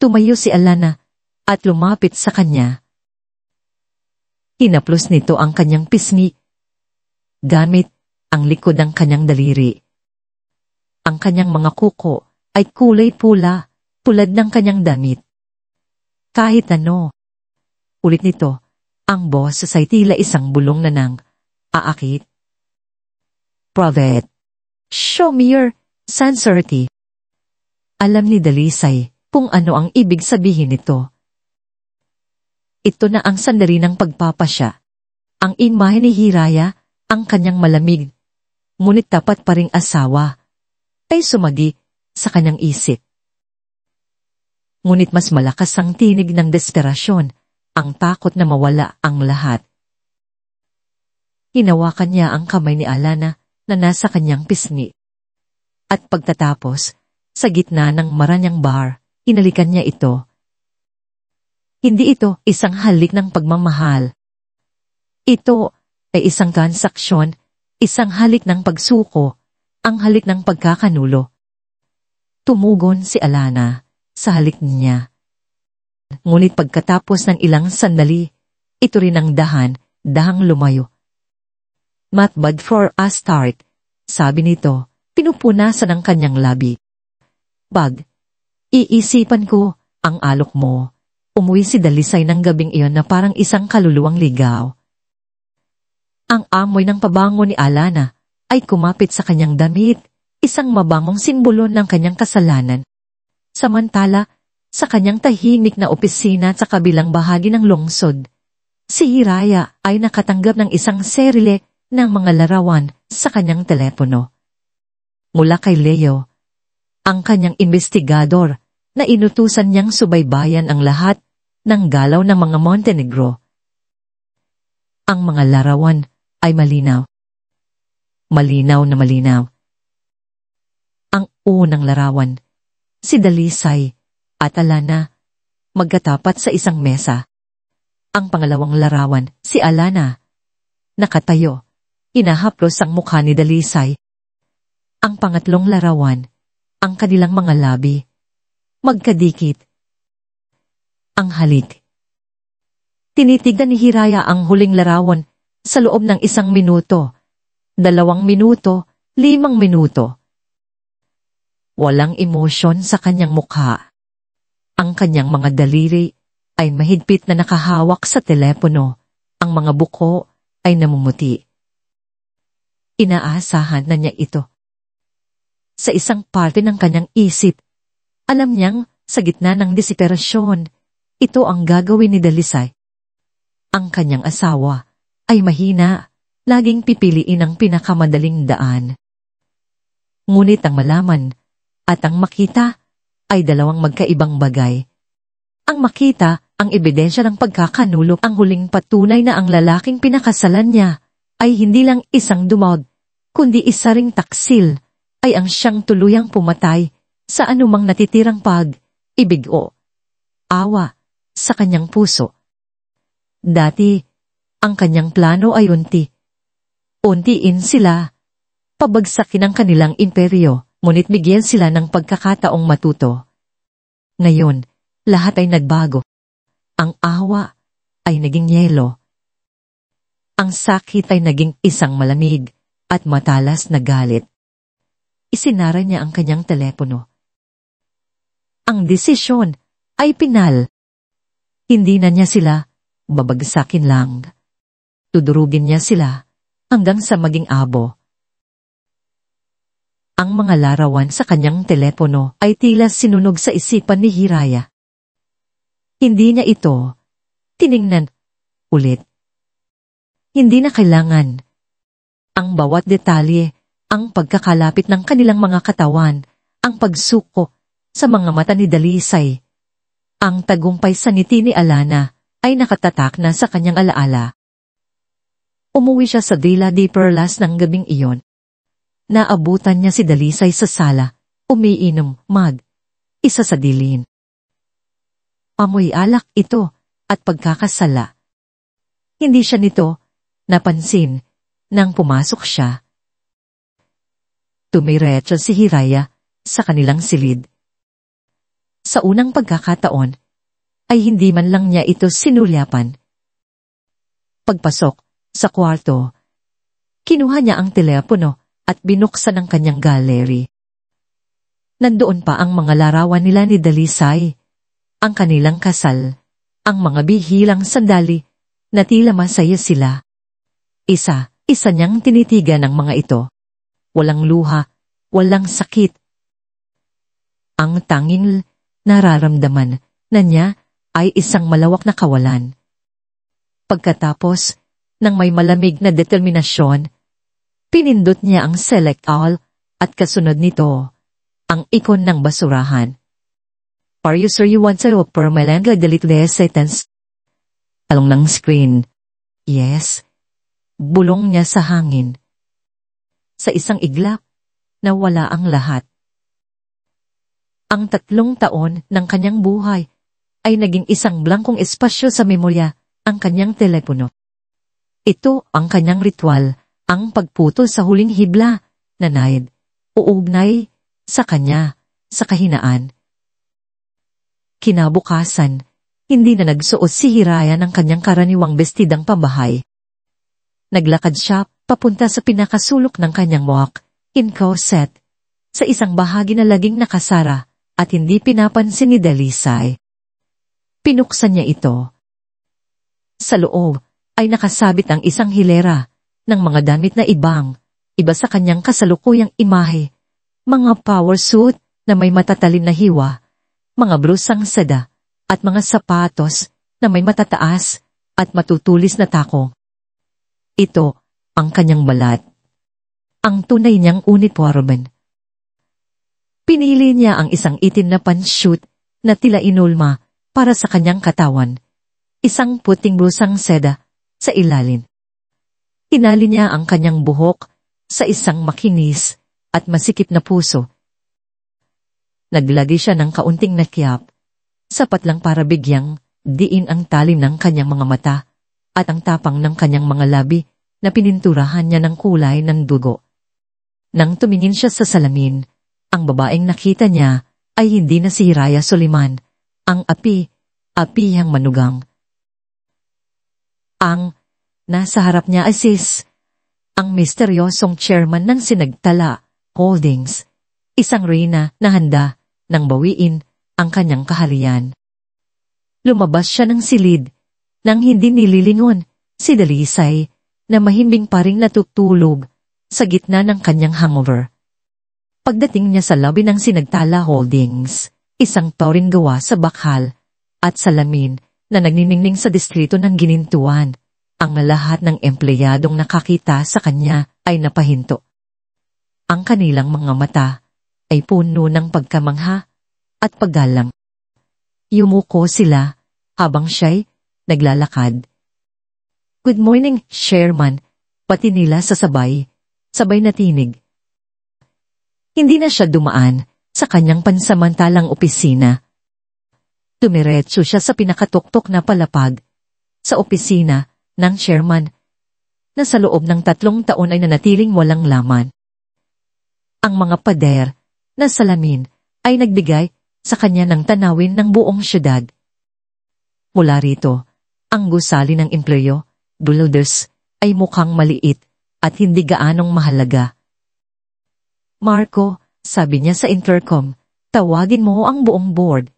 S1: Tumayo si Alana at lumapit sa kanya. Hinaplos nito ang kanyang pisngi gamit ang likod ng kanyang daliri. Ang kanyang mga kuko ay kulay pula, tulad ng kanyang damit. Kahit ano. Ulit nito, ang boses ay tila isang bulong na nang aakit. Prophet, show me your sincerity. Alam ni Dalisay kung ano ang ibig sabihin nito. Ito na ang sandali ng pagpapasya. Ang imahe ni Hiraya, ang kanyang malamig, ngunit tapat pa ring asawa, ay sumagi sa kanyang isip. Ngunit mas malakas ang tinig ng desperasyon, ang takot na mawala ang lahat. Hinawakan niya ang kamay ni Alana na nasa kanyang pisngi. At pagtatapos, sa gitna ng maranyang bar, hinalikan niya ito. Hindi ito isang halik ng pagmamahal. Ito ay isang transaksyon, isang halik ng pagsuko, ang halik ng pagkakanulo. Tumugon si Alana sa halik niya. Ngunit pagkatapos ng ilang sandali, ito rin ang dahang lumayo. "Not bad for a start," sabi nito, pinupunasan ang kanyang labi. "Bag, iisipan ko ang alok mo." Umuwi si Dalisay ng gabing iyon na parang isang kaluluwang ligaw. Ang amoy ng pabango ni Alana ay kumapit sa kanyang damit, isang mabangong simbolo ng kanyang kasalanan. Samantala, sa kanyang tahimik na opisina sa kabilang bahagi ng lungsod, si Hiraya ay nakatanggap ng isang serile ng mga larawan sa kanyang telepono. Mula kay Leo, ang kanyang investigador, na inutusan niyang subaybayan ang lahat ng galaw ng mga Montenegro. Ang mga larawan ay malinaw. Malinaw na malinaw. Ang unang larawan, si Dalisay at Alana, magkatapat sa isang mesa. Ang pangalawang larawan, si Alana, nakatayo, hinahaplos ang mukha ni Dalisay. Ang pangatlong larawan, ang kanilang mga labi, magkadikit. Ang halik. Tinitignan ni Hiraya ang huling larawan sa loob ng 1 minuto, 2 minuto, 5 minuto. Walang emosyon sa kanyang mukha. Ang kanyang mga daliri ay mahigpit na nakahawak sa telepono. Ang mga buko ay namumuti. Inaasahan na niya ito. Sa isang parte ng kanyang isip, alam niyang sa gitna ng desperasyon, ito ang gagawin ni Dalisay. Ang kanyang asawa ay mahina, laging pipiliin ang pinakamadaling daan. Ngunit ang malaman at ang makita ay dalawang magkaibang bagay. Ang makita, ang ebidensya ng pagkakanulok, ang huling patunay na ang lalaking pinakasalan niya ay hindi lang isang dumog, kundi isa ring taksil, ay ang siyang tuluyang pumatay sa anumang natitirang pag-ibig o awa sa kanyang puso. Dati, ang kanyang plano ay untiin sila, pabagsakin ang kanilang imperyo, ngunit bigyan sila ng pagkakataong matuto. Ngayon, lahat ay nagbago. Ang awa ay naging yelo. Ang sakit ay naging isang malamig at matalas na galit. Isinara niya ang kanyang telepono. Ang desisyon ay pinal. Hindi na niya sila babagsakin lang. Tudurugin niya sila hanggang sa maging abo. Ang mga larawan sa kanyang telepono ay tila sinunog sa isipan ni Hiraya. Hindi niya ito tiningnan ulit. Hindi na kailangan. Ang bawat detalye, ang pagkakalapit ng kanilang mga katawan, ang pagsuko sa mga mata ni Dalisay, ang tagumpay sa ngiti ni Alana ay nakatatak na sa kanyang alaala. Umuwi siya sa Villa de Perlas ng gabing iyon. Naabutan niya si Dalisay sa sala, umiinom, isa sa dilin. Amoy alak ito at pagkakasala. Hindi siya nito napansin nang pumasok siya. Tumiretso si Hiraya sa kanilang silid. Sa unang pagkakataon, ay hindi man lang niya ito sinulyapan. Pagpasok sa kwarto, kinuha niya ang telepono at binuksan ang kanyang gallery. Nandoon pa ang mga larawan nila ni Dalisay, ang kanilang kasal, ang mga bihilang sandali na tila masaya sila. Isa niyang tinitigan ang mga ito. Walang luha, walang sakit. Ang tanging nararamdaman na niya ay isang malawak na kawalan. Pagkatapos ng may malamig na determinasyon, pinindot niya ang select all at kasunod nito, ang ikon ng basurahan. Are you sure you want to permanently delete the sentence? Talong ng screen. Yes. Bulong niya sa hangin. Sa isang iglap, nawala ang lahat. Ang 3 taon ng kanyang buhay ay naging isang blankong espasyo sa memorya, ang kanyang telepono. Ito ang kanyang ritual, ang pagputol sa huling hibla na uugnay sa kanya, sa kahinaan. Kinabukasan, hindi na nagsuot si Hiraya ng kanyang karaniwang bestidang pambahay. Naglakad siya papunta sa pinakasulok ng kanyang walk-in closet, sa isang bahagi na laging nakasara at hindi pinapansin ni Dalisay. Pinuksan niya ito. Sa loob ay nakasabit ang isang hilera ng mga damit na iba sa kanyang kasalukuyang imahe, mga power suit na may matatalim na hiwa, mga blusang seda, at mga sapatos na may matataas at matutulis na tako. Ito ang kanyang balat. Ang tunay niyang uniforme. Pinili niya ang isang itim na pantsuit na tila inulma para sa kanyang katawan. Isang puting blusang seda sa ilalim. Tinali niya ang kanyang buhok sa isang makinis at masikip na puso. Naglagay siya ng kaunting nakyap, sapat lang para bigyang diin ang talim ng kanyang mga mata at ang tapang ng kanyang mga labi na pininturahan niya ng kulay ng dugo. Nang tumingin siya sa salamin, ang babaeng nakita niya ay hindi na si Hiraya Soliman, ang apihang manugang. Ang nasa harap niya ay ang misteryosong chairman ng Sinagtala Holdings, isang reyna na handa nang bawiin ang kanyang kaharian. Lumabas siya ng silid nang hindi nililingon si Dalisay na mahimbing pa ring natutulog sa gitna ng kanyang hangover. Pagdating niya sa lobby ng Sinagtala Holdings, isang tauring gawa sa bakal at salamin na nagniningning sa distrito ng Ginintuan, ang lahat ng empleyadong nakakita sa kanya ay napahinto. Ang kanilang mga mata ay puno ng pagkamangha at paggalang. Yumuko sila habang siya'y naglalakad. Good morning, Chairman, pati nila sa sabay na tinig. Hindi na siya dumaan sa kanyang pansamantalang opisina. Dumiretso siya sa pinakatuktok na palapag sa opisina ng chairman na sa loob ng 3 taon ay nanatiling walang laman. Ang mga pader na salamin ay nagbigay sa kanya ng tanawin ng buong syudad. Mula rito, ang gusali ng empleyo, builders, ay mukhang maliit at hindi gaanong mahalaga. Marco, sabi niya sa intercom, tawagin mo ang buong board.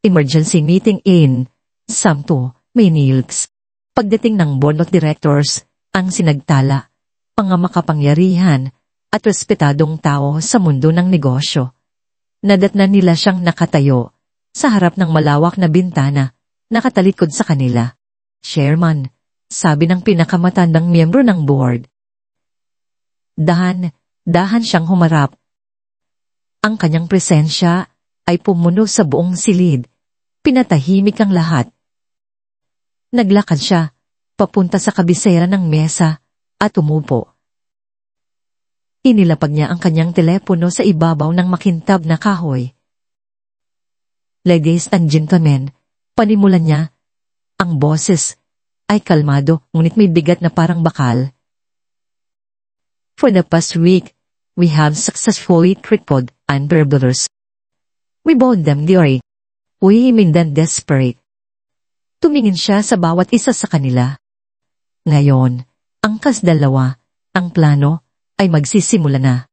S1: Emergency meeting in Samto, Maynilks. Pagdating ng board of directors, ang Sinagtala, mga makapangyarihan at respetadong tao sa mundo ng negosyo. Nadatnan nila siyang nakatayo sa harap ng malawak na bintana, nakatalikod sa kanila. Chairman, sabi ng pinakamatandang miyembro ng board. Dahan siyang humarap. Ang kanyang presensya ay pumuno sa buong silid. Pinatahimik ang lahat. Naglakad siya, papunta sa kabisera ng mesa, at umupo. Inilapag niya ang kanyang telepono sa ibabaw ng makintab na kahoy. Ladies and gentlemen, panimulan niya. Ang boses ay kalmado, ngunit may bigat na parang bakal. For the past week, we have successfully crippled and burglars. We bought them theory. We made them desperate. Tumingin siya sa bawat isa sa kanila. Ngayon, ang kasdalawa, ang plano, ay magsisimula na.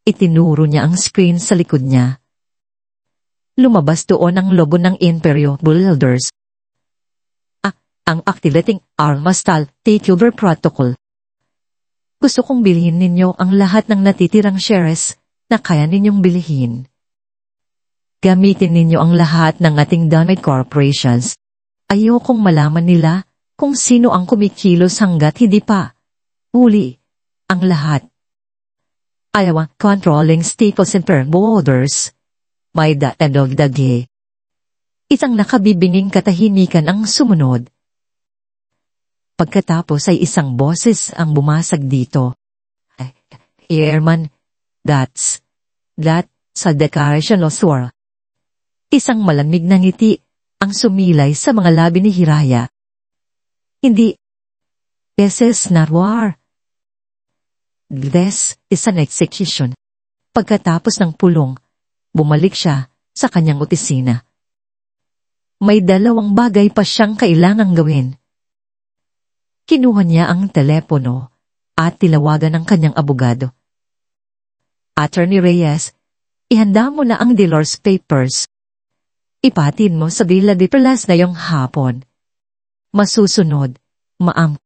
S1: Itinuro niya ang screen sa likod niya. Lumabas doon ang logo ng Imperio Builders. Ang activating Armastal Takeover Protocol. Gusto kong bilhin ninyo ang lahat ng natitirang shares na kaya ninyong bilhin. Gamitin ninyo ang lahat ng ating donate corporations. Ayokong malaman nila kung sino ang kumikilos hanggat hindi pa. Huli, ang lahat. Ayaw controlling staples and shareholders. may datadogdagi. Isang nakabibinging katahimikan ang sumunod. Pagkatapos ay isang boses ang bumasag dito. Airman, that sa Declaration of War. Isang malamig na ngiti ang sumilay sa mga labi ni Hiraya. Hindi. This is not war. This is an execution. Pagkatapos ng pulong, bumalik siya sa kanyang opisina. May dalawang bagay pa siyang kailangang gawin. Kinuha niya ang telepono at tilawagan ng kanyang abogado. Attorney Reyes, ihanda mo na ang divorce papers. Ipatin mo sa Villa de Perlas na yung hapon. Masusunod, ma'am.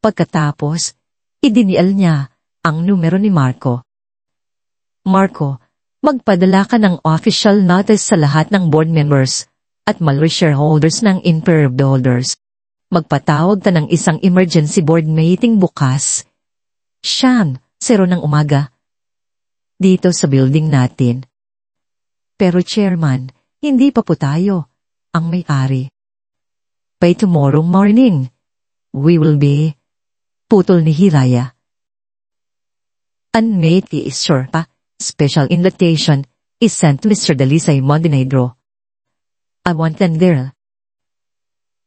S1: Pagkatapos, idinial niya ang numero ni Marco. Marco, magpadala ka ng official notice sa lahat ng board members at malware shareholders ng impaired holders. Magpatawag ka ng isang emergency board meeting bukas. 9:00 ng umaga. Dito sa building natin. Pero chairman, hindi pa po tayo ang may-ari. By tomorrow morning, we will be... Putol ni Hiraya. Unmade is sure pa. Special invitation is sent to Mr. Dalisay Montenegro. I want them there.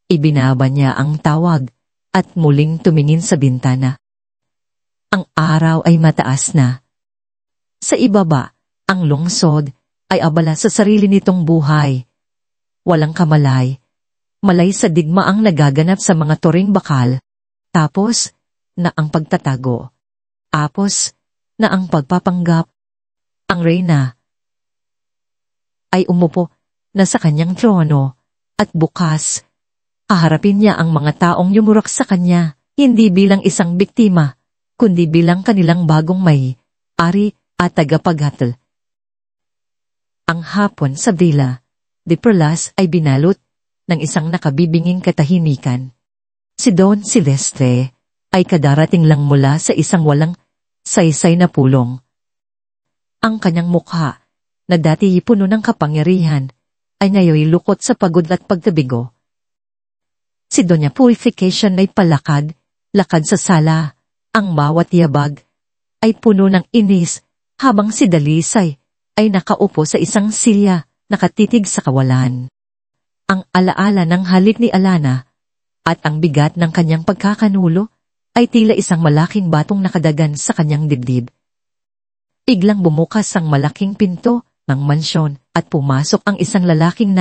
S1: Ibinaba niya ang tawag at muling tumingin sa bintana. Ang araw ay mataas na. Sa ibaba, ang lungsod ay abala sa sarili nitong buhay. Walang kamalay. Malay sa digma ang nagaganap sa mga turing bakal. Tapos na ang pagtatago. Apos na ang pagpapanggap. Ang reyna ay umupo na sa kanyang trono at bukas, haharapin niya ang mga taong yumurak sa kanya, hindi bilang isang biktima, kundi bilang kanilang bagong may-ari at tagapaghatol. Ang hapon sa Villa de Perlas ay binalot ng isang nakabibinging katahimikan. Si Don Silvestre ay kadarating lang mula sa isang walang saysay na pulong. Ang kanyang mukha, na dati puno ng kapangyarihan, ay ngayon lukot sa pagod at pagkabigo. Si Doña Purification ay lakad sa sala. Ang bawat yabag ay puno ng inis, habang si Dalisay ay nakaupo sa isang silya, nakatitig sa kawalan. Ang alaala ng halik ni Alana at ang bigat ng kanyang pagkakanulo ay tila isang malaking batong nakadagan sa kanyang dibdib. Biglang bumukas ang malaking pinto ng mansyon at pumasok ang isang lalaking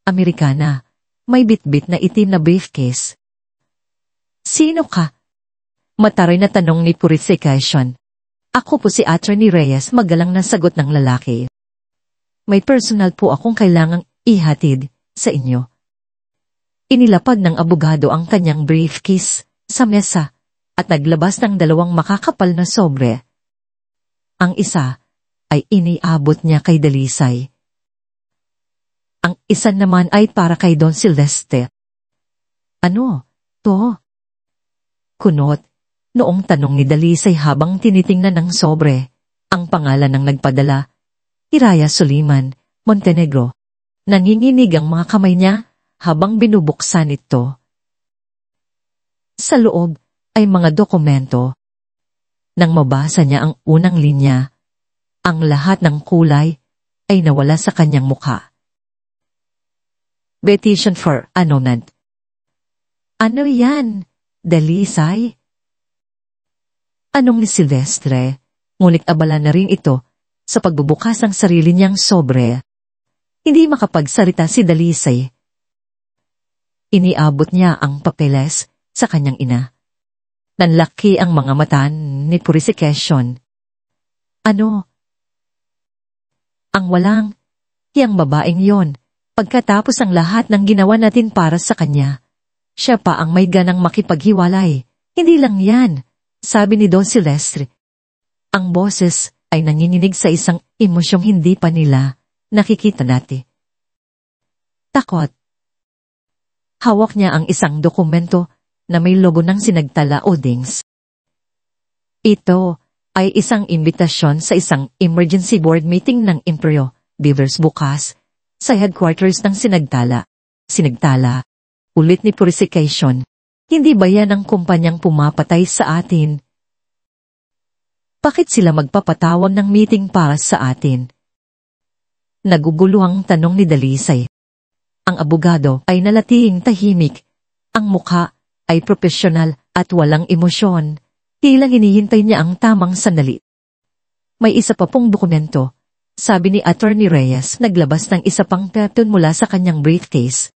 S1: Amerikana, may bitbit na itim na briefcase. Sino ka? Mataray na tanong ni Purification. Ako po si Attorney Reyes, magalang na sagot ng lalaki. May personal po akong kailangang ihatid sa inyo. Inilapag ng abogado ang kanyang briefcase sa mesa at naglabas ng 2 makakapal na sobre. Ang isa ay iniabot niya kay Dalisay. Ang isa naman ay para kay Don Silvestre. Ano? To? Kunot, noong tanong ni Dalisay habang tinitingnan ng sobre, ang pangalan ng nagpadala, Hiraya Suliman, Montenegro. Nanginginig ang mga kamay niya habang binubuksan ito. Sa loob ay mga dokumento. Nang mabasa niya ang unang linya, ang lahat ng kulay ay nawala sa kanyang mukha. Petition for annulment. Ano yan, Dalisay? Anong ni Silvestre, ngunit abala na rin ito sa pagbubukas ng sarili niyang sobre. Hindi makapagsalita si Dalisay. Iniabot niya ang papeles sa kanyang ina. Nanlaki ang mga mata ni Purification. Ano? Ang walang, hiyang babaeng yon, pagkatapos ang lahat ng ginawa natin para sa kanya. Siya pa ang may ganang makipaghiwalay. Hindi lang yan, sabi ni Don Silvestre. Ang boses ay nanginginig sa isang emosyong hindi pa nila nakikita dati. Takot. Hawak niya ang isang dokumento na may logo ng Sinagtala Holdings. Ito ay isang imbitasyon sa isang emergency board meeting ng Imperyo Beavers bukas, sa headquarters ng Sinagtala. Sinagtala, ulit ni Purification. Hindi ba yan ang kumpanyang pumapatay sa atin? Bakit sila magpapatawag ng meeting para sa atin? Naguguluhang tanong ni Dalisay. Ang abogado ay nalating tahimik. Ang mukha ay profesional at walang emosyon. Tila hinihintay niya ang tamang sandali. May isa pa pong dokumento. Sabi ni Attorney Reyes, naglabas ng isa pang pepton mula sa kanyang briefcase.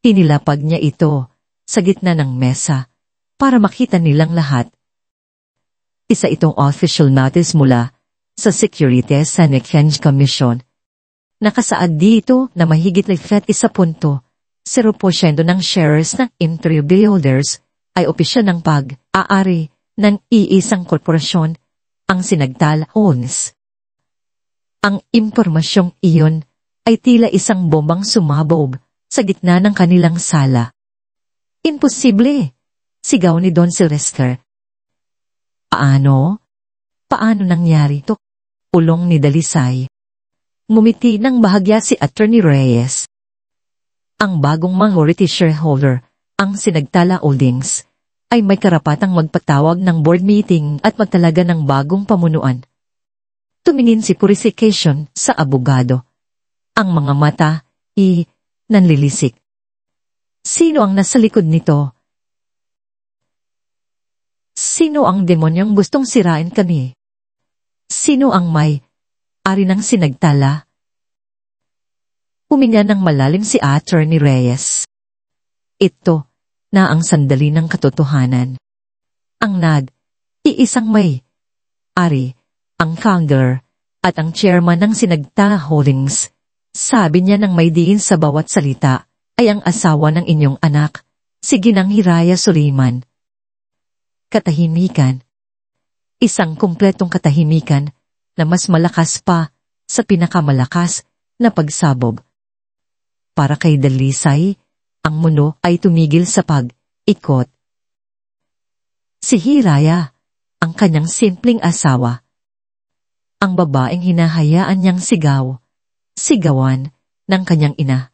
S1: Inilapag niya ito sa gitna ng mesa para makita nilang lahat. Isa itong official notice mula sa Securities and Exchange Commission. Nakasaad dito na mahigit 1.0% ng shares ng interview holders ay opisyal ng pag-aari ng iisang korporasyon, ang Sinagtala owns. Ang impormasyong iyon ay tila isang bombang sumabog sa gitna ng kanilang sala. Imposible! Sigaw ni Don Sylvester. Paano? Paano nangyari to? Ulong ni Dalisay. Ngumiti ng bahagya si Attorney Reyes. Ang bagong minority shareholder, ang Sinagtala Holdings, ay may karapatang magpatawag ng board meeting at magtalaga ng bagong pamunuan. Tumingin si Purification sa abogado. Ang mga mata, nanlilisik. Sino ang nasa likod nito? Sino ang demonyong gustong sirain kami? Sino ang may-ari ng Sinagtala? Huminga ng malalim si Attorney Reyes. Ito na ang sandali ng katotohanan. Ang iisang may-ari, ang founder, at ang chairman ng Sinagtala Holdings, sabi niya ng may diin sa bawat salita, ay ang asawa ng inyong anak, si Ginang Hiraya Suleiman. Katahimikan. Isang kumpletong katahimikan na mas malakas pa sa pinakamalakas na pagsabog. Para kay Dalisay, ang mundo ay tumigil sa pag-ikot. Si Hiraya, ang kanyang simpleng asawa. Ang babaeng hinahayaan niyang sigawan ng kanyang ina.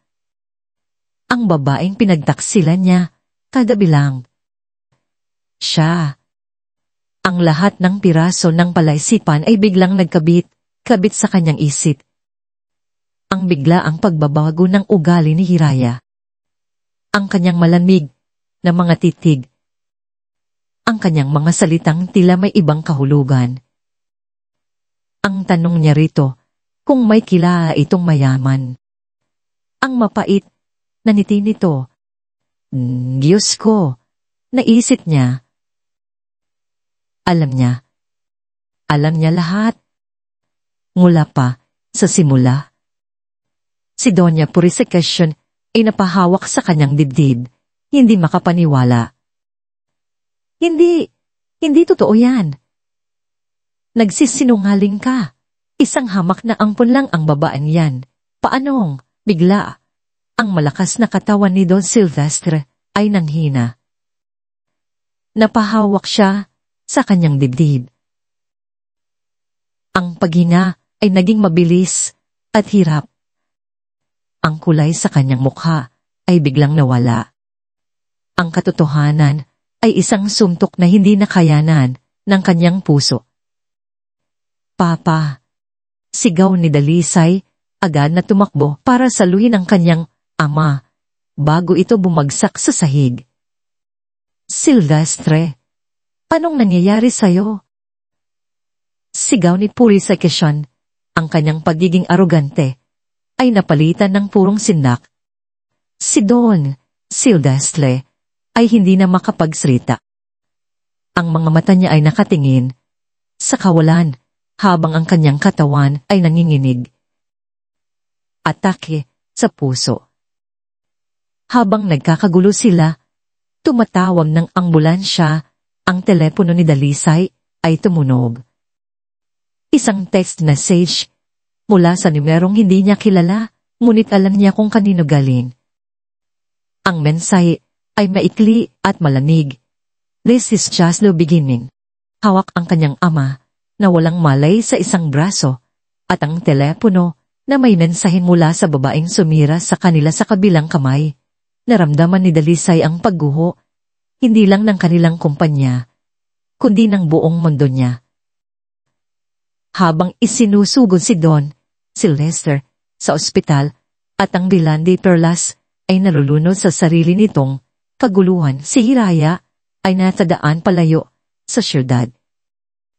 S1: Ang babaeng pinagtaksilan niya, kadabilang. Siya. Ang lahat ng piraso ng palaisipan ay biglang kabit sa kanyang isip. Ang bigla ang pagbabago ng ugali ni Hiraya. Ang kanyang malamig na mga titig. Ang kanyang mga salitang tila may ibang kahulugan. Ang tanong niya rito, kung may kilala itong mayaman. Ang mapait na ngiti nito. Diyos ko, naisip niya. Alam niya lahat. Mula pa sa simula. Si Doña Purification ay napahawak sa kanyang dibdib, hindi makapaniwala. Hindi totoo yan. Nagsisinungaling ka. Isang hamak na ampon lang ang babaan yan. Paanong, bigla, ang malakas na katawan ni Don Sylvester ay nanghina. Napahawak siya sa kanyang dibdib. Ang paghina ay naging mabilis at hirap. Ang kulay sa kanyang mukha ay biglang nawala. Ang katotohanan ay isang suntok na hindi nakayanan ng kanyang puso. Papa, sigaw ni Dalisay, agad na tumakbo para saluhin ang kanyang ama, bago ito bumagsak sa sahig. Sylvestre, anong nangyayari sa'yo? Sigaw ni Purification, ang kanyang pagiging arogante, ay napalitan ng purong sindak. Si Don Sylvestre ay hindi na makapagsalita. Ang mga mata niya ay nakatingin sa kawalan, habang ang kanyang katawan ay nanginginig. Atake sa puso. Habang nagkakagulo sila, tumatawag ng ambulansya, ang telepono ni Dalisay ay tumunog. Isang text message mula sa numerong hindi niya kilala, ngunit alam niya kung kanino galing. Ang mensahe ay maikli at malamig. This is just the beginning. Hawak ang kanyang ama na walang malay sa isang braso, at ang telepono na may mensahe mula sa babaeng sumira sa kanila sa kabilang kamay. Naramdaman ni Dalisay ang pagguho, hindi lang ng kanilang kumpanya, kundi ng buong mundo niya. Habang isinusugod si Don, si Lester, sa ospital, at ang Bilandi Perlas ay nalulunod sa sarili nitong kaguluhan, si Hiraya ay natadaan palayo sa syudad.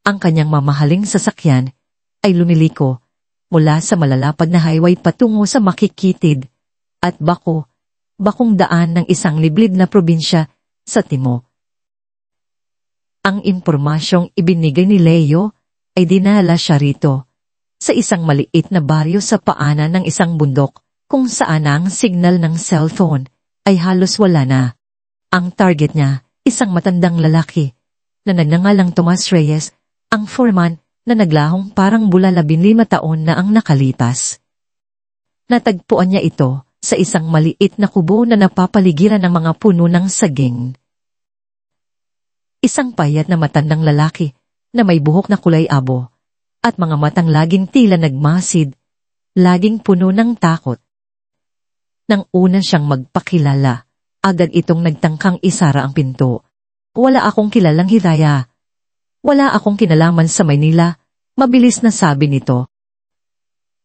S1: Ang kanyang mamahaling sasakyan ay lumiliko mula sa malalapad na highway patungo sa makikitid at bakong daan ng isang liblib na probinsya sa Timog. Ang impormasyong ibinigay ni Leo ay dinala siya rito sa isang maliit na baryo sa paanan ng isang bundok kung saan ang signal ng cellphone ay halos wala na. Ang target niya, isang matandang lalaki na nagngangalang Tomas Reyes, ang foreman na naglahong parang bula 15 taon na ang nakalipas. Natagpuan niya ito sa isang maliit na kubo na napapaligiran ng mga puno ng saging. Isang payat na matandang lalaki na may buhok na kulay abo at mga matang laging tila nagmasid, laging puno ng takot. Nang una siyang magpakilala, agad itong nagtangkang isara ang pinto. Wala akong kilalang Hiraya. Wala akong kinalaman sa Maynila, mabilis na sabi nito.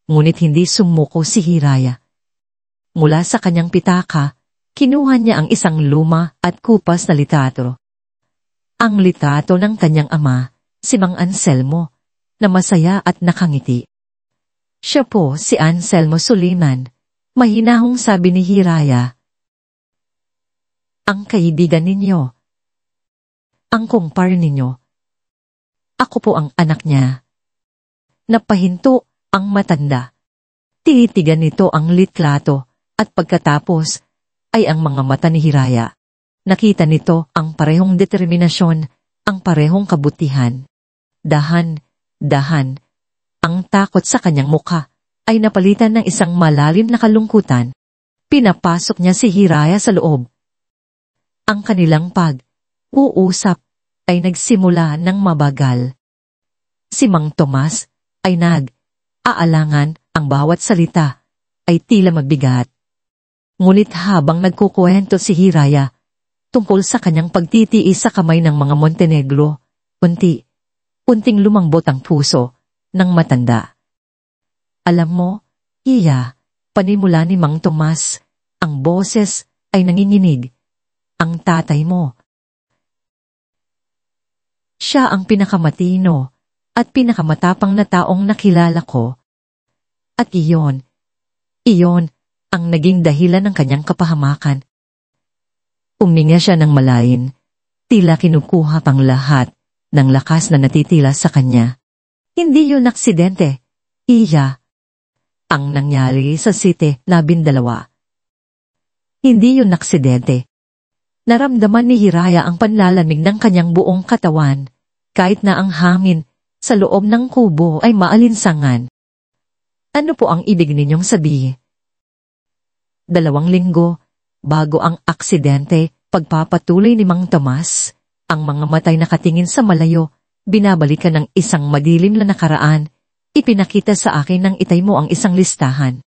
S1: Ngunit hindi sumuko si Hiraya. Mula sa kanyang pitaka, kinuha niya ang isang luma at kupas na litrato. Ang litrato ng kanyang ama, si Mang Anselmo, na masaya at nakangiti. Siya po si Anselmo Suliman, mahinahong sabi ni Hiraya. Ang kaibigan ninyo. Ang kumpar ninyo. Ako po ang anak niya. Napahinto ang matanda. Tinitigan nito ang litrato at pagkatapos ay ang mga mata ni Hiraya. Nakita nito ang parehong determinasyon, ang parehong kabutihan. Dahan, ang takot sa kanyang mukha ay napalitan ng isang malalim na kalungkutan. Pinapasok niya si Hiraya sa loob. Ang kanilang pag-uusap ay nagsimula ng mabagal. Si Mang Tomas ay aalangan, ang bawat salita ay tila mabigat. Ngunit habang nagkukwento si Hiraya tungkol sa kanyang pagtitiis sa kamay ng mga Montenegro, unting lumambot ang puso ng matanda. Alam mo, Iya, panimula ni Mang Tomas, ang boses ay nanginginig. Ang tatay mo. Siya ang pinakamatino at pinakamatapang na taong nakilala ko. At iyon ang naging dahilan ng kanyang kapahamakan. Uminga siya ng malayin, tila kinukuha pang lahat ng lakas na natitila sa kanya. Hindi yun aksidente, Iya. Ang nangyari sa City 12. Hindi yun aksidente. Naramdaman ni Hiraya ang panlalamig ng kanyang buong katawan, kahit na ang hangin sa loob ng kubo ay maalinsangan. Ano po ang ibig ninyong sabihin? 2 linggo, bago ang aksidente, pagpapatuloy ni Mang Tomas, ang mga matay nakatingin sa malayo, binabalikan ng isang madilim na nakaraan, ipinakita sa akin ng itay mo ang isang listahan.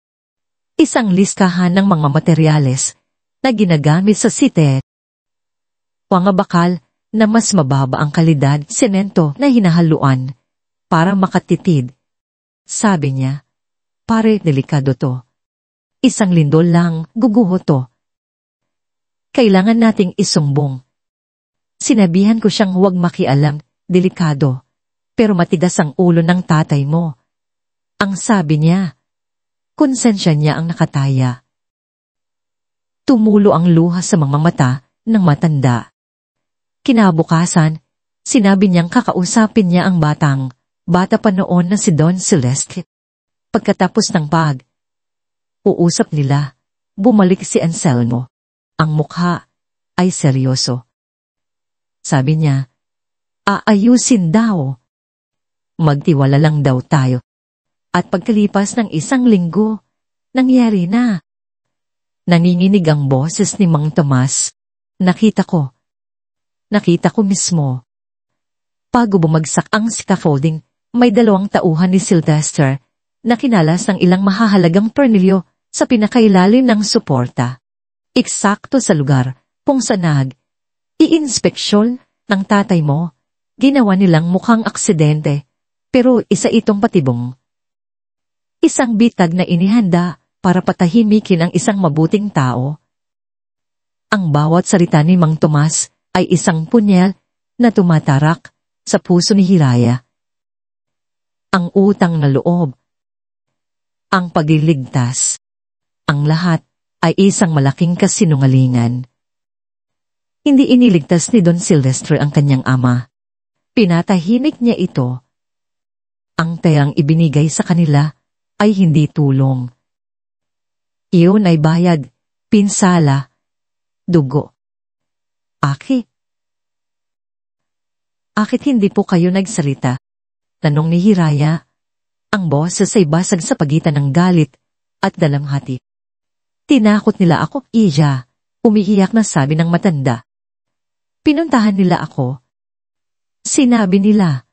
S1: Isang listahan ng mga materyales na ginagamit sa City. Mga bakal na mas mababa ang kalidad, semento na hinahaluan para makatitid. Sabi niya, pare, delikado to. 1 lindol lang, guguho to. Kailangan nating isumbong. Sinabihan ko siyang huwag makialam, delikado. Pero matigas ang ulo ng tatay mo. Ang sabi niya, konsensya niya ang nakataya. Tumulo ang luha sa mga mata ng matanda. Kinabukasan, sinabi niyang kakausapin niya ang bata pa noon na si Don Celeste. Pagkatapos ng uusap nila, bumalik si Anselmo. Ang mukha ay seryoso. Sabi niya, aayusin daw. Magtiwala lang daw tayo. At pagkalipas ng 1 linggo, nangyari na. Nanginginig ang boses ni Mang Tomas. Nakita ko mismo. Bago bumagsak ang scaffolding, may 2 tauhan ni Sylvester nakinalas ng ilang mahahalagang tornilyo sa pinakailalim ng suporta. Eksakto sa lugar kung saan i-inspeksyon ng tatay mo, ginawa nilang mukhang aksidente, pero isa itong patibong. Isang bitag na inihanda para patahimikin ang isang mabuting tao. Ang bawat salita ni Mang Tomas ay isang punyal na tumatarak sa puso ni Hiraya. Ang utang na loob, ang pagliligtas, ang lahat ay isang malaking kasinungalingan. Hindi iniligtas ni Don Silvestre ang kanyang ama. Pinatahimik niya ito. Ang tayang ibinigay sa kanila ay hindi tulong. Iyon ay bayad, pinsala, dugo. Akit hindi po kayo nagsalita? Tanong ni Hiraya. Ang boses ay basag sa pagitan ng galit at dalamhati. Tinakot nila ako, Iya. Umiiyak na sabi ng matanda. Pinuntahan nila ako. Sinabi nila,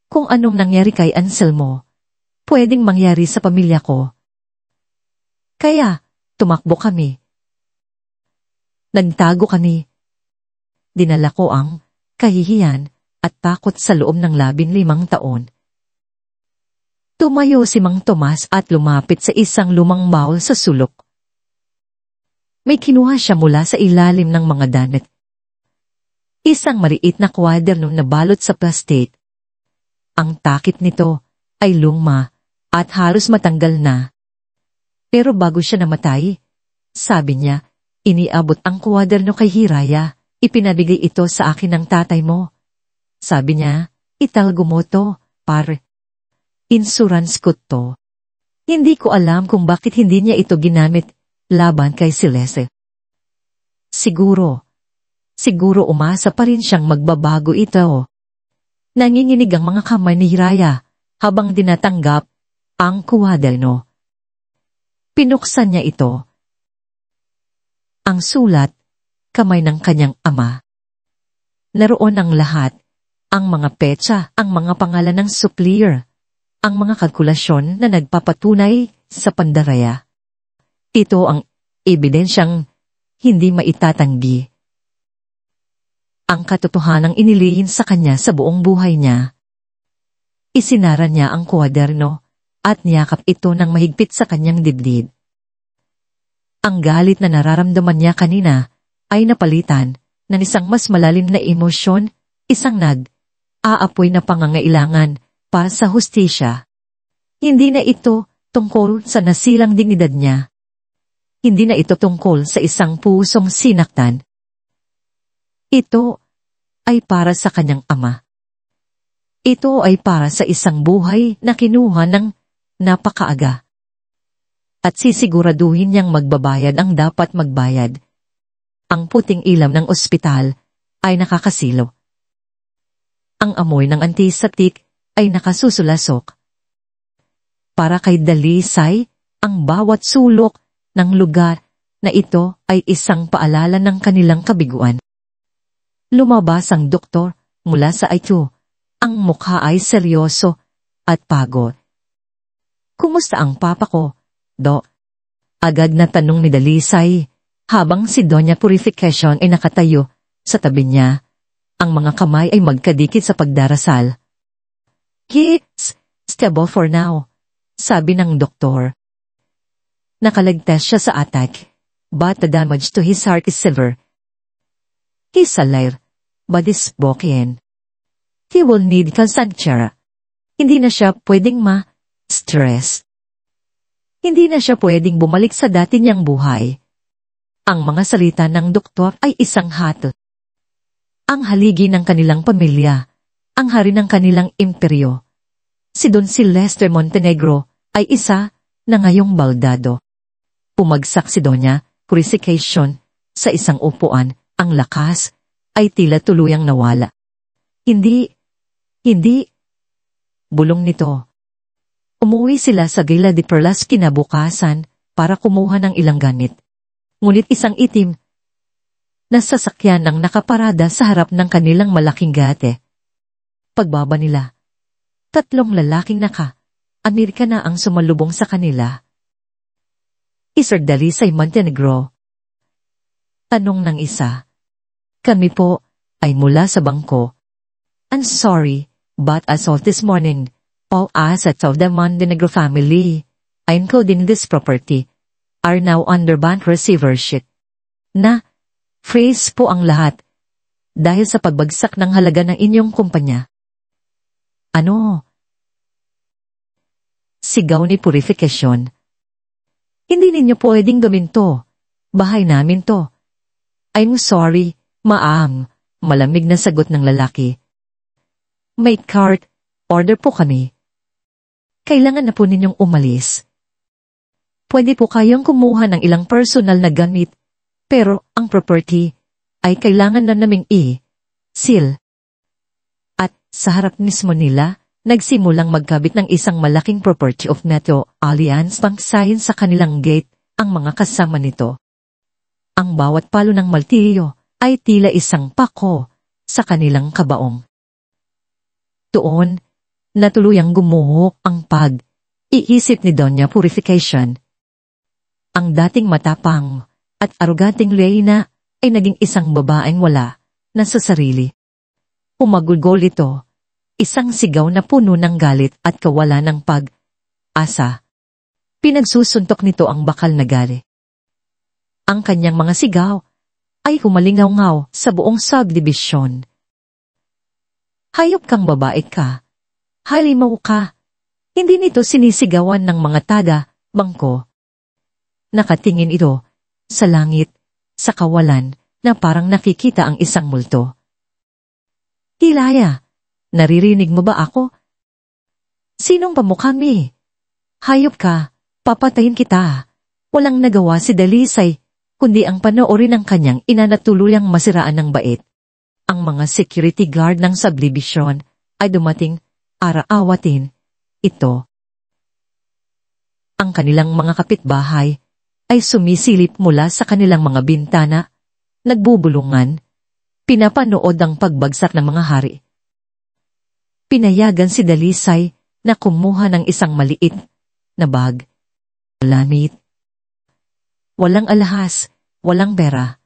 S1: kung anong nangyari kay Anselmo, pwedeng mangyari sa pamilya ko. Kaya, tumakbo kami. Nagtago kami. Dinala ko ang kahihiyan at takot sa loob ng 15 taon. Tumayo si Mang Tomas at lumapit sa isang lumang baul sa sulok. May kinuha siya mula sa ilalim ng mga damit. Isang maliit na kwaderno na balot sa plastic. Ang takip nito ay luma at halos matanggal na. Pero bago siya namatay, sabi niya, iniabot ang kwaderno kay Hiraya, ipinabigay ito sa akin ng tatay mo. Sabi niya, italgo mo to, pare. Insurance ko to. Hindi ko alam kung bakit hindi niya ito ginamit laban kay Celeste. Siguro umasa pa rin siyang magbabago ito. Nanginginig ang mga kamay ni Hiraya habang dinatanggap ang kwaderno. Pinuksan niya ito. Ang sulat, kamay ng kanyang ama. Naroon ang lahat, ang mga petsa, ang mga pangalan ng supplier, ang mga kalkulasyon na nagpapatunay sa pandaraya. Ito ang ebidensyang hindi maitatanggi. Ang katotohanang inilihim sa kanya sa buong buhay niya. Isinara niya ang kwaderno at niyakap ito ng mahigpit sa kanyang dibdib. Ang galit na nararamdaman niya kanina ay napalitan ng isang mas malalim na emosyon, isang aapoy na pangangailangan para sa hustisya. Hindi na ito tungkol sa nasilang dignidad niya. Hindi na ito tungkol sa isang pusong sinaktan. Ito ay para sa kanyang ama. Ito ay para sa isang buhay na kinuha ng napakaaga. At sisiguraduhin niyang magbabayad ang dapat magbayad. Ang puting ilam ng ospital ay nakakasilo. Ang amoy ng antiseptic ay nakasusulasok. Para kay Dalisay, ang bawat sulok ng lugar na ito ay isang paalala ng kanilang kabiguan. Lumabas ang doktor mula sa IQ. Ang mukha ay seryoso at pagod. Kumusta ang papa ko, Dok? Agad na tanong ni Dalisay habang si Doña Purification ay nakatayo sa tabi niya. Ang mga kamay ay magkadikit sa pagdarasal. He's stable for now, sabi ng doktor. Nakaligtas siya sa attack, but the damage to his heart is severe. He's alive, but is broken. He will need constant care. Hindi na siya pwedeng ma-stress. Hindi na siya pwedeng bumalik sa dati niyang buhay. Ang mga salita ng doktor ay isang hatol. Ang haligi ng kanilang pamilya, ang hari ng kanilang imperyo. Si Don Silvestre Montenegro ay isa na ngayong baldado. Pumagsak si Doña Purification sa isang upuan, ang lakas ay tila tuluyang nawala. Hindi, bulong nito. Umuwi sila sa Gila de Perlas kinabukasan para kumuha ng ilang gamit. Ngunit isang itim na sasakyan ang nakaparada sa harap ng kanilang malaking gate. Pagbaba nila, 3 lalaking Amerika na ang sumalubong sa kanila. Sir Dalisay Montenegro. Tanong ng isa. Kami po ay mula sa bangko. I'm sorry, but as of this morning, all assets of the Montenegro family, including this property, are now under bank receivership. Na, freeze po ang lahat dahil sa pagbagsak ng halaga ng inyong kumpanya. Ano? Sigaw ni Purification. Hindi ninyo pwedeng gawin to. Bahay namin to. I'm sorry, ma'am. Malamig na sagot ng lalaki. May cart, order po kami. Kailangan na po ninyong umalis. Pwede po kayong kumuha ng ilang personal na gamit, pero ang property ay kailangan na naming i-seal. At sa harap mismo nila, nagsimulang magkabit ng isang malaking property of NATO Alliance pangsahin sa kanilang gate ang mga kasama nito. Ang bawat palo ng martilyo ay tila isang pako sa kanilang kabaong. Doon, natuluyang gumuho ang pag-iisip ni Doña Purification. Ang dating matapang at aruganting Leina ay naging isang babaeng wala na sa sarili. Umagulgol ito, isang sigaw na puno ng galit at kawalan ng pag-asa. Pinagsusuntok nito ang bakal na gali. Ang kanyang mga sigaw ay humalingaw-ngaw sa buong subdivision. Hayop kang babae ka. Halimaw ka. Hindi nito sinisigawan ng mga taga-bangko. Nakatingin ito sa langit, sa kawalan na parang nakikita ang isang multo. Hilaya, naririnig mo ba ako? Sinong pamukha mi? Hayop ka, papatayin kita. Walang nagawa si Dalisay, kundi ang panoorin ng kanyang ina na tuluyang masiraan ng bait. Ang mga security guard ng subdivision ay dumating ara-awatin ito. Ang kanilang mga kapitbahay ay sumisilip mula sa kanilang mga bintana, nagbubulungan, pinapanood ang pagbagsak ng mga hari. Pinayagan si Dalisay na kumuha ng isang maliit na bag. Lamit. Walang alahas, walang pera.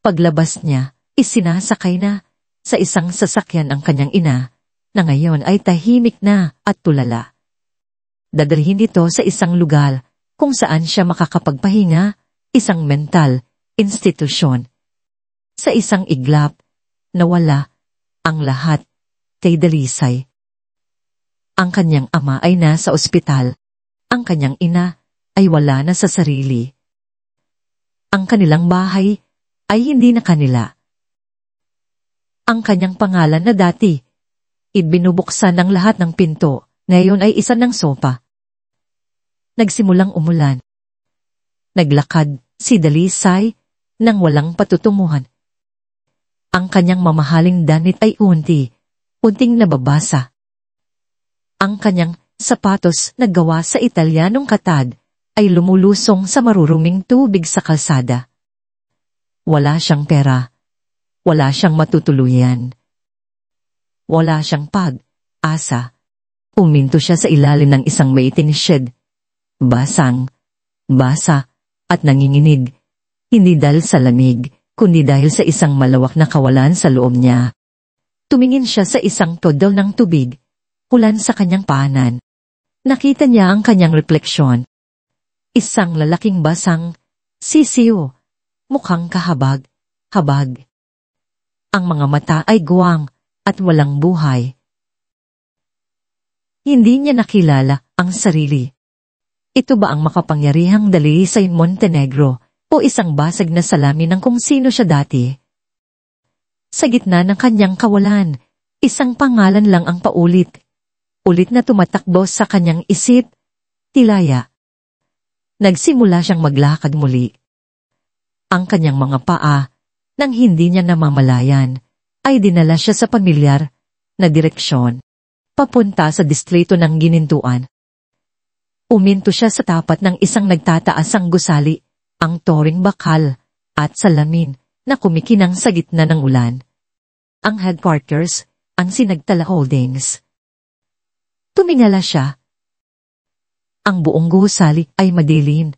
S1: Paglabas niya, isinasakay na sa isang sasakyan ang kanyang ina, na ngayon ay tahimik na at tulala. Dadalhin ito sa isang lugar kung saan siya makakapagpahinga, isang mental institusyon. Sa isang iglap, nawala ang lahat kay Dalisay. Ang kanyang ama ay nasa ospital. Ang kanyang ina ay wala na sa sarili. Ang kanilang bahay ay hindi na kanila. Ang kanyang pangalan na dati, ibinubuksan ng lahat ng pinto, ngayon ay isa ng sopa. Nagsimulang umulan. Naglakad si Dalisay nang walang patutunguhan. Ang kanyang mamahaling damit ay unting nababasa. Ang kanyang sapatos na gawa sa Italianong katad ay lumulusong sa maruruming tubig sa kalsada. Wala siyang pera. Wala siyang matutuluyan. Wala siyang pag-asa. Uminto siya sa ilalim ng isang maitim shed. Basang, basa, at nanginginig. Hindi dahil sa lamig, kundi dahil sa isang malawak na kawalan sa loob niya. Tumingin siya sa isang todol ng tubig, ulan sa kanyang paanan. Nakita niya ang kanyang refleksyon. Isang lalaking basang, sisiyo, mukhang kahabag. Ang mga mata ay guwang at walang buhay. Hindi niya nakilala ang sarili. Ito ba ang makapangyarihang Dalisay Montenegro o isang basag na salamin ng kung sino siya dati? Sa gitna ng kanyang kawalan, isang pangalan lang ang paulit. Ulit na tumatakbo sa kanyang isip, Hilaya. Nagsimula siyang maglakad muli. Ang kanyang mga paa, nang hindi niya namamalayan, ay dinala siya sa pamilyar na direksyon, papunta sa distrito ng Ginintuan. Uminto siya sa tapat ng isang nagtataasang gusali, ang toring bakal, at salamin na kumikinang sa gitna ng ulan. Ang headquarters, ang Sinagtala Holdings. Tumingala siya. Ang buong gusali ay madilim,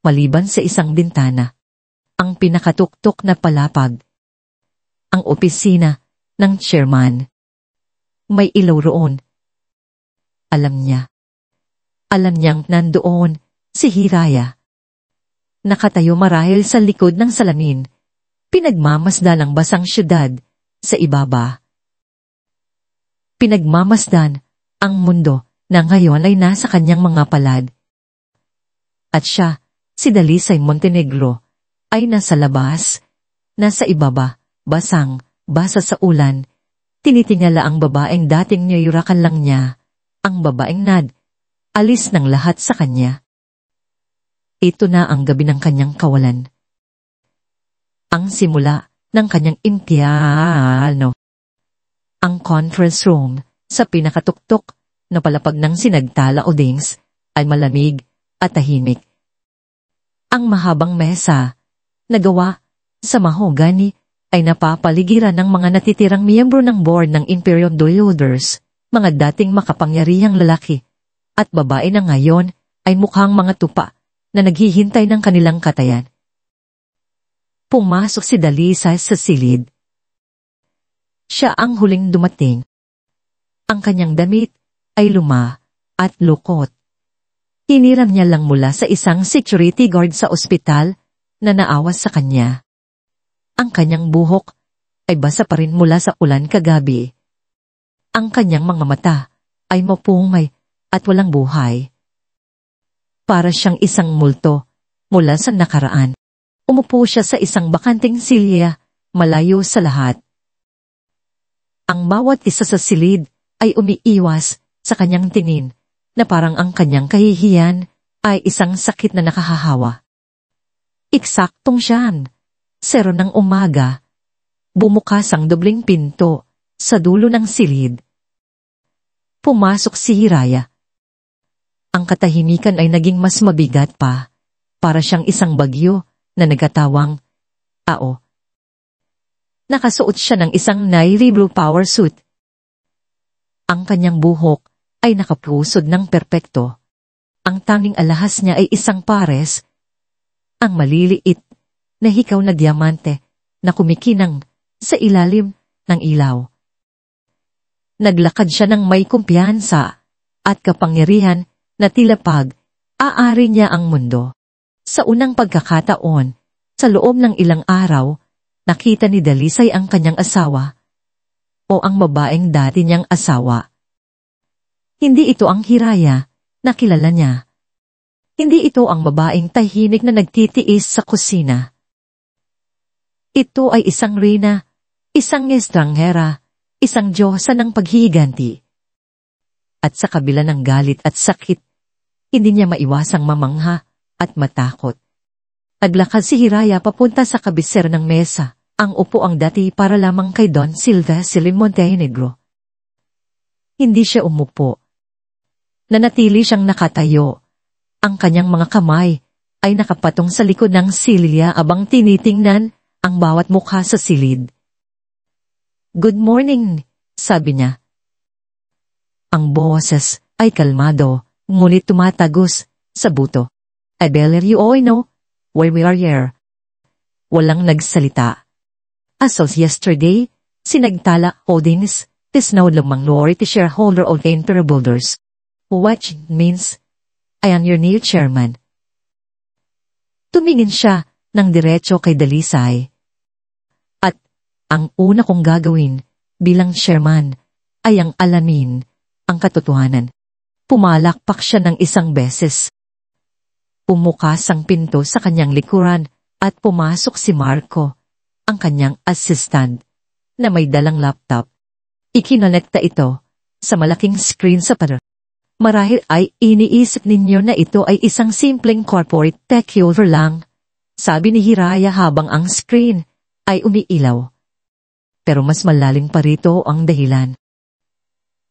S1: maliban sa isang bintana. Ang pinakatuktok na palapag. Ang opisina ng chairman. May ilaw roon. Alam niya. Alam niyang nandoon si Hiraya. Nakatayo marahil sa likod ng salamin, pinagmamasdan ang basang syudad sa ibaba. Pinagmamasdan ang mundo na ngayon ay nasa kanyang mga palad. At siya, si Dalisay Montenegro, ay nasa labas, nasa ibaba, basa sa ulan, tinitingala ang babaeng dating niyayurakan lang niya, ang babaeng alis ng lahat sa kanya. Ito na ang gabi ng kanyang kawalan. Ang simula ng kanyang impyerno. Ang conference room sa pinakatuktok na palapag ng sinagtala o dings ay malamig at tahimik. Ang mahabang mesa na gawa sa mahogani ay napapaligiran ng mga natitirang miyembro ng board ng Imperial Builders, mga dating makapangyarihang lalaki at babae na ngayon ay mukhang mga tupa na naghihintay ng kanilang katayan. Pumasok si Dalisay sa silid. Siya ang huling dumating. Ang kanyang damit ay luma at lukot. Hiniram niya lang mula sa isang security guard sa ospital na naawas sa kanya. Ang kanyang buhok ay basa pa rin mula sa ulan kagabi. Ang kanyang mga mata ay mapungay at walang buhay. Para siyang isang multo mula sa nakaraan. Umupo siya sa isang bakanting silya, malayo sa lahat. Ang bawat isa sa silid ay umiiwas sa kanyang tingin na parang ang kanyang kahihiyan ay isang sakit na nakahahawa. Eksaktong siyan, 0 ng umaga, bumukas ang dobling pinto sa dulo ng silid. Pumasok si Hiraya. Ang katahimikan ay naging mas mabigat pa, para siyang isang bagyo na nagkatawang ao. Nakasuot siya ng isang navy blue power suit. Ang kanyang buhok ay nakapusod ng perpekto. Ang tanging alahas niya ay isang pares, ang maliliit na hikaw na diamante na kumikinang sa ilalim ng ilaw. Naglakad siya ng may kumpiyansa at kapangyarihan na tila aari niya ang mundo. Sa unang pagkakataon, sa loob ng ilang araw, nakita ni Dalisay ang kanyang asawa o ang babaeng dati niyang asawa. Hindi ito ang Hiraya na kilala niya. Hindi ito ang babaeng tahimik na nagtitiis sa kusina. Ito ay isang reyna, isang estranghera, isang diyosa ng paghihiganti. At sa kabila ng galit at sakit, hindi niya maiwasang mamangha at matakot. Naglakad si Hiraya papunta sa kabisera ng mesa. Ang upo ang dati para lamang kay Don Silvestre Montenegro. Hindi siya umupo. Nanatili siyang nakatayo. Ang kanyang mga kamay ay nakapatong sa likod ng silya abang tinitingnan ang bawat mukha sa silid. "Good morning," sabi niya. Ang boses ay kalmado, ngunit tumatagos sa buto. "I believe you all know why we are here." Walang nagsalita. As of yesterday, sinagtala holdings is now the minority shareholder of the Imperial Builders, which means I am your new chairman. Tumingin siya ng diretso kay Dalisay. At ang una kong gagawin bilang chairman ay ang alamin ang katotohanan. Pumalakpak siya ng isang beses. Pumukas ang pinto sa kanyang likuran at pumasok si Marco, ang kanyang assistant, na may dalang laptop. Ikinonekta ito sa malaking screen sa pader. Marahil ay iniisip ninyo na ito ay isang simpleng corporate takeover lang, sabi ni Hiraya habang ang screen ay umiilaw. Pero mas malalim pa rito ang dahilan.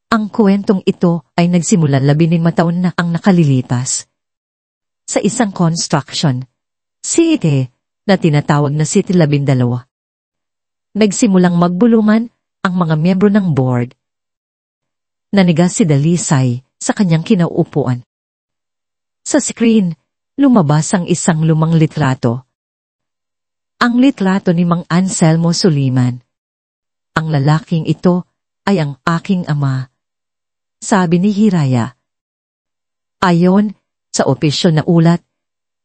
S1: Ang kwentong ito ay nagsimula 15 taon na ang nakalilipas. Sa isang construction city na tinatawag na City 12. Nagsimulang magbulungan ang mga miyembro ng board. Nanigas si Dalisay sa kanyang kinauupuan. Sa screen, lumabas ang isang lumang litrato. Ang litrato ni Mang Anselmo Suliman. Ang lalaking ito ay ang aking ama. Sabi ni Hiraya. Ayon sa opisyal na ulat,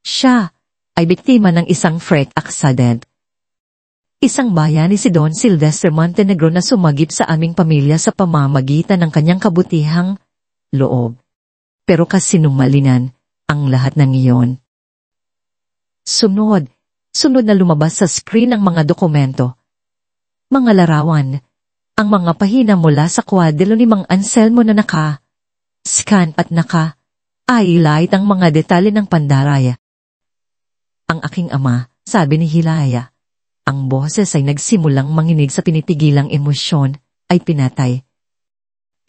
S1: siya ay biktima ng isang freak accident. Isang bayani si Don Silvestre Montenegro na sumagip sa aming pamilya sa pamamagitan ng kanyang kabutihang loob. Pero kasinungalingan ang lahat ng iyon. Sunod na lumabas sa screen ang mga dokumento. Mga larawan, ang mga pahina mula sa kwadro ni Mang Anselmo na scan at highlight ang mga detalye ng pandaraya. Ang aking ama, sabi ni Hilaya, ang boses ay nagsimulang manginig sa pinipigilang emosyon, ay pinatay.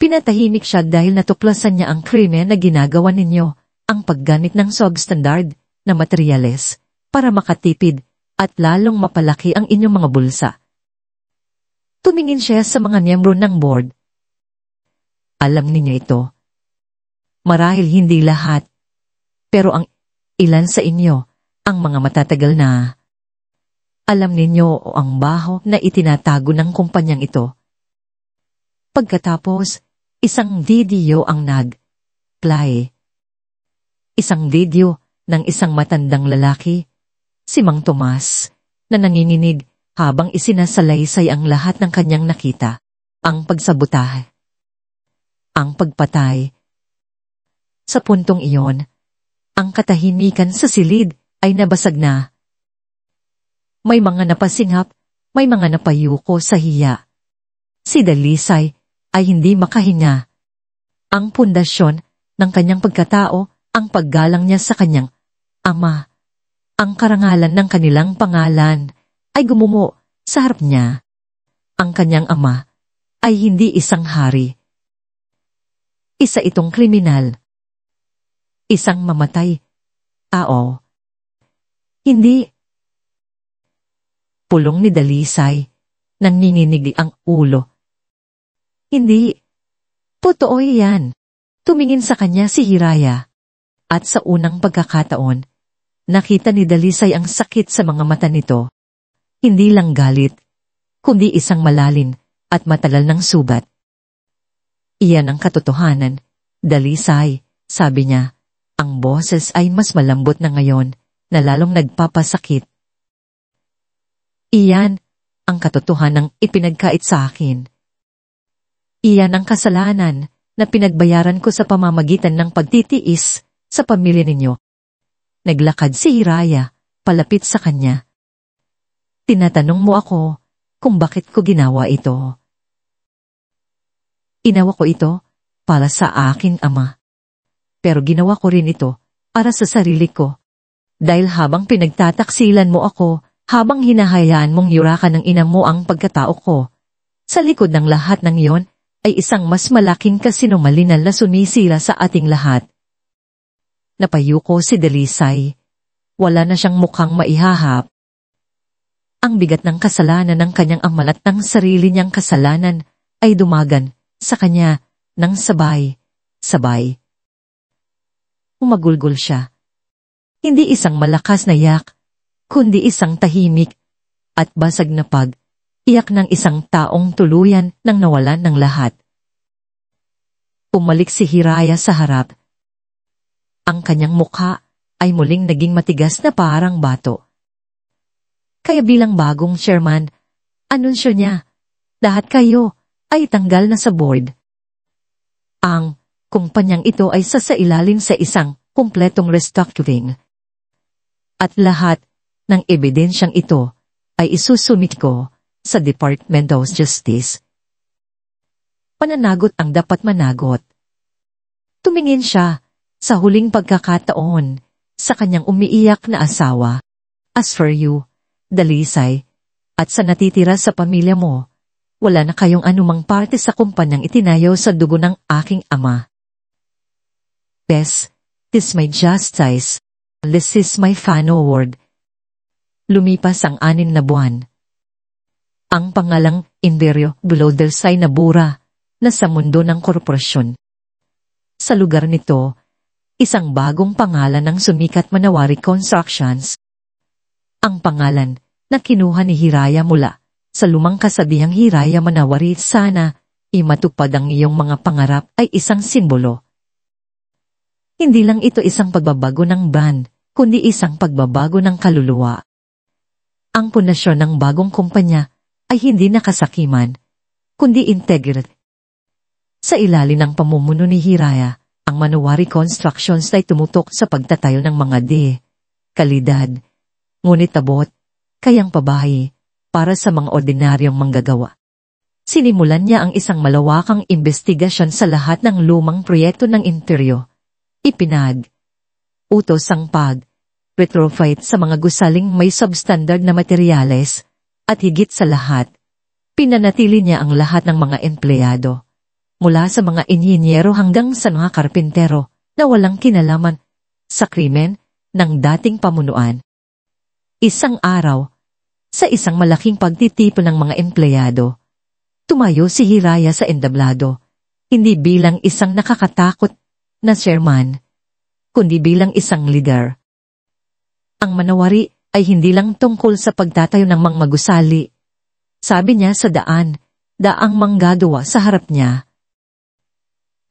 S1: Pinatahimik siya dahil natuklasan niya ang krimen na ginagawa ninyo, ang paggamit ng substandard na materyales para makatipid at lalong mapalaki ang inyong mga bulsa. Tumingin siya sa mga miyembro ng board. Alam ninyo ito. Marahil hindi lahat, pero ang ilan sa inyo, ang mga matatagal na. Alam ninyo o ang baho na itinatago ng kumpanyang ito. Pagkatapos, isang video ang nag-play. Isang video ng isang matandang lalaki, si Mang Tomas, na nanginginig habang isinasalaysay ang lahat ng kanyang nakita. Ang pagsabotahe. Ang pagpatay. Sa puntong iyon, ang katahimikan sa silid ay nabasag na. May mga napasinghap, may mga napayuko sa hiya. Si Dalisay ay hindi makahinga. Ang pundasyon ng kanyang pagkatao, ang paggalang niya sa kanyang ama, ang karangalan ng kanilang pangalan, ay gumumo sa harap niya. Ang kanyang ama ay hindi isang hari. Isa itong kriminal. Isang mamatay tao. Hindi. Pulong ni Dalisay, nanginginig ang ulo. Hindi. Totoo yan. Tumingin sa kanya si Hiraya. At sa unang pagkakataon, nakita ni Dalisay ang sakit sa mga mata nito. Hindi lang galit, kundi isang malalim at matagal ng sugat. Iyan ang katotohanan, Dalisay, sabi niya. Ang boses ay mas malambot na ngayon, na lalong nagpapasakit. Iyan ang katotohanang ipinagkait sa akin. Iyan ang kasalanan na pinagbayaran ko sa pamamagitan ng pagtitiis sa pamilya ninyo. Naglakad si Hiraya, palapit sa kanya. Tinatanong mo ako kung bakit ko ginawa ito. Inawa ko ito para sa aking ama. Pero ginawa ko rin ito para sa sarili ko. Dahil habang pinagtataksilan mo ako, habang hinahayaan mong yurakan ng ina mo ang pagkatao ko, sa likod ng lahat ng iyon ay isang mas malaking kasinungalingan na sumisira sa ating lahat. Napayuko si Dalisay. Wala na siyang mukhang maihahap. Ang bigat ng kasalanan ng kanyang ama at ng sarili niyang kasalanan ay dumagan sa kanya ng sabay. Umagulgol siya. Hindi isang malakas na yak, kundi isang tahimik at basag na iyak ng isang taong tuluyan nang nawalan ng lahat. Umalik si Hiraya sa harap. Ang kanyang mukha ay muling naging matigas na parang bato. Kaya bilang bagong chairman, anunsyo niya, lahat kayo ay tanggal na sa board. Ang kumpanyang ito ay sasailalim sa isang kumpletong restructuring. At lahat ng ebidensyang ito ay isusumit ko sa Department of Justice. Pananagot ang dapat managot. Tumingin siya sa huling pagkakataon sa kanyang umiiyak na asawa. As for you, Dalisay, at sa natitira sa pamilya mo, wala na kayong anumang parte sa kumpanyang itinayo sa dugo ng aking ama. Bes, this my justice. This is my final word. Lumipas ang 6 na buwan. Ang pangalang Imberyo Bulodelsay na bura na sa mundo ng korporasyon. Sa lugar nito, isang bagong pangalan ng sumikat Manawari Constructions. Ang pangalan na kinuha ni Hiraya mula sa lumang kasabihang Hiraya Manawari, sana imatupad ang iyong mga pangarap, ay isang simbolo. Hindi lang ito isang pagbabago ng brand, kundi isang pagbabago ng kaluluwa. Ang pundasyon ng bagong kumpanya ay hindi nakasakiman, kundi integrated. Sa ilalim ng pamumuno ni Hiraya, ang Manawari Constructions ay tumutok sa pagtatayo ng mga kalidad, ngunit abot, kayang pabahay, para sa mga ordinaryong manggagawa. Sinimulan niya ang isang malawakang investigasyon sa lahat ng lumang proyekto ng interior. Utos ang retrofit sa mga gusaling may substandard na materyales, at higit sa lahat, pinanatili niya ang lahat ng mga empleyado, mula sa mga inhinyero hanggang sa mga karpintero, na walang kinalaman sa krimen ng dating pamunuan. Isang araw, sa isang malaking pagtitipon ng mga empleyado, tumayo si Hiraya sa entablado, hindi bilang isang nakakatakot na chairman, kundi bilang isang leader. Ang Manawari ay hindi lang tungkol sa pagtatayo ng mga magusali. Sabi niya sa daang manggagawa sa harap niya.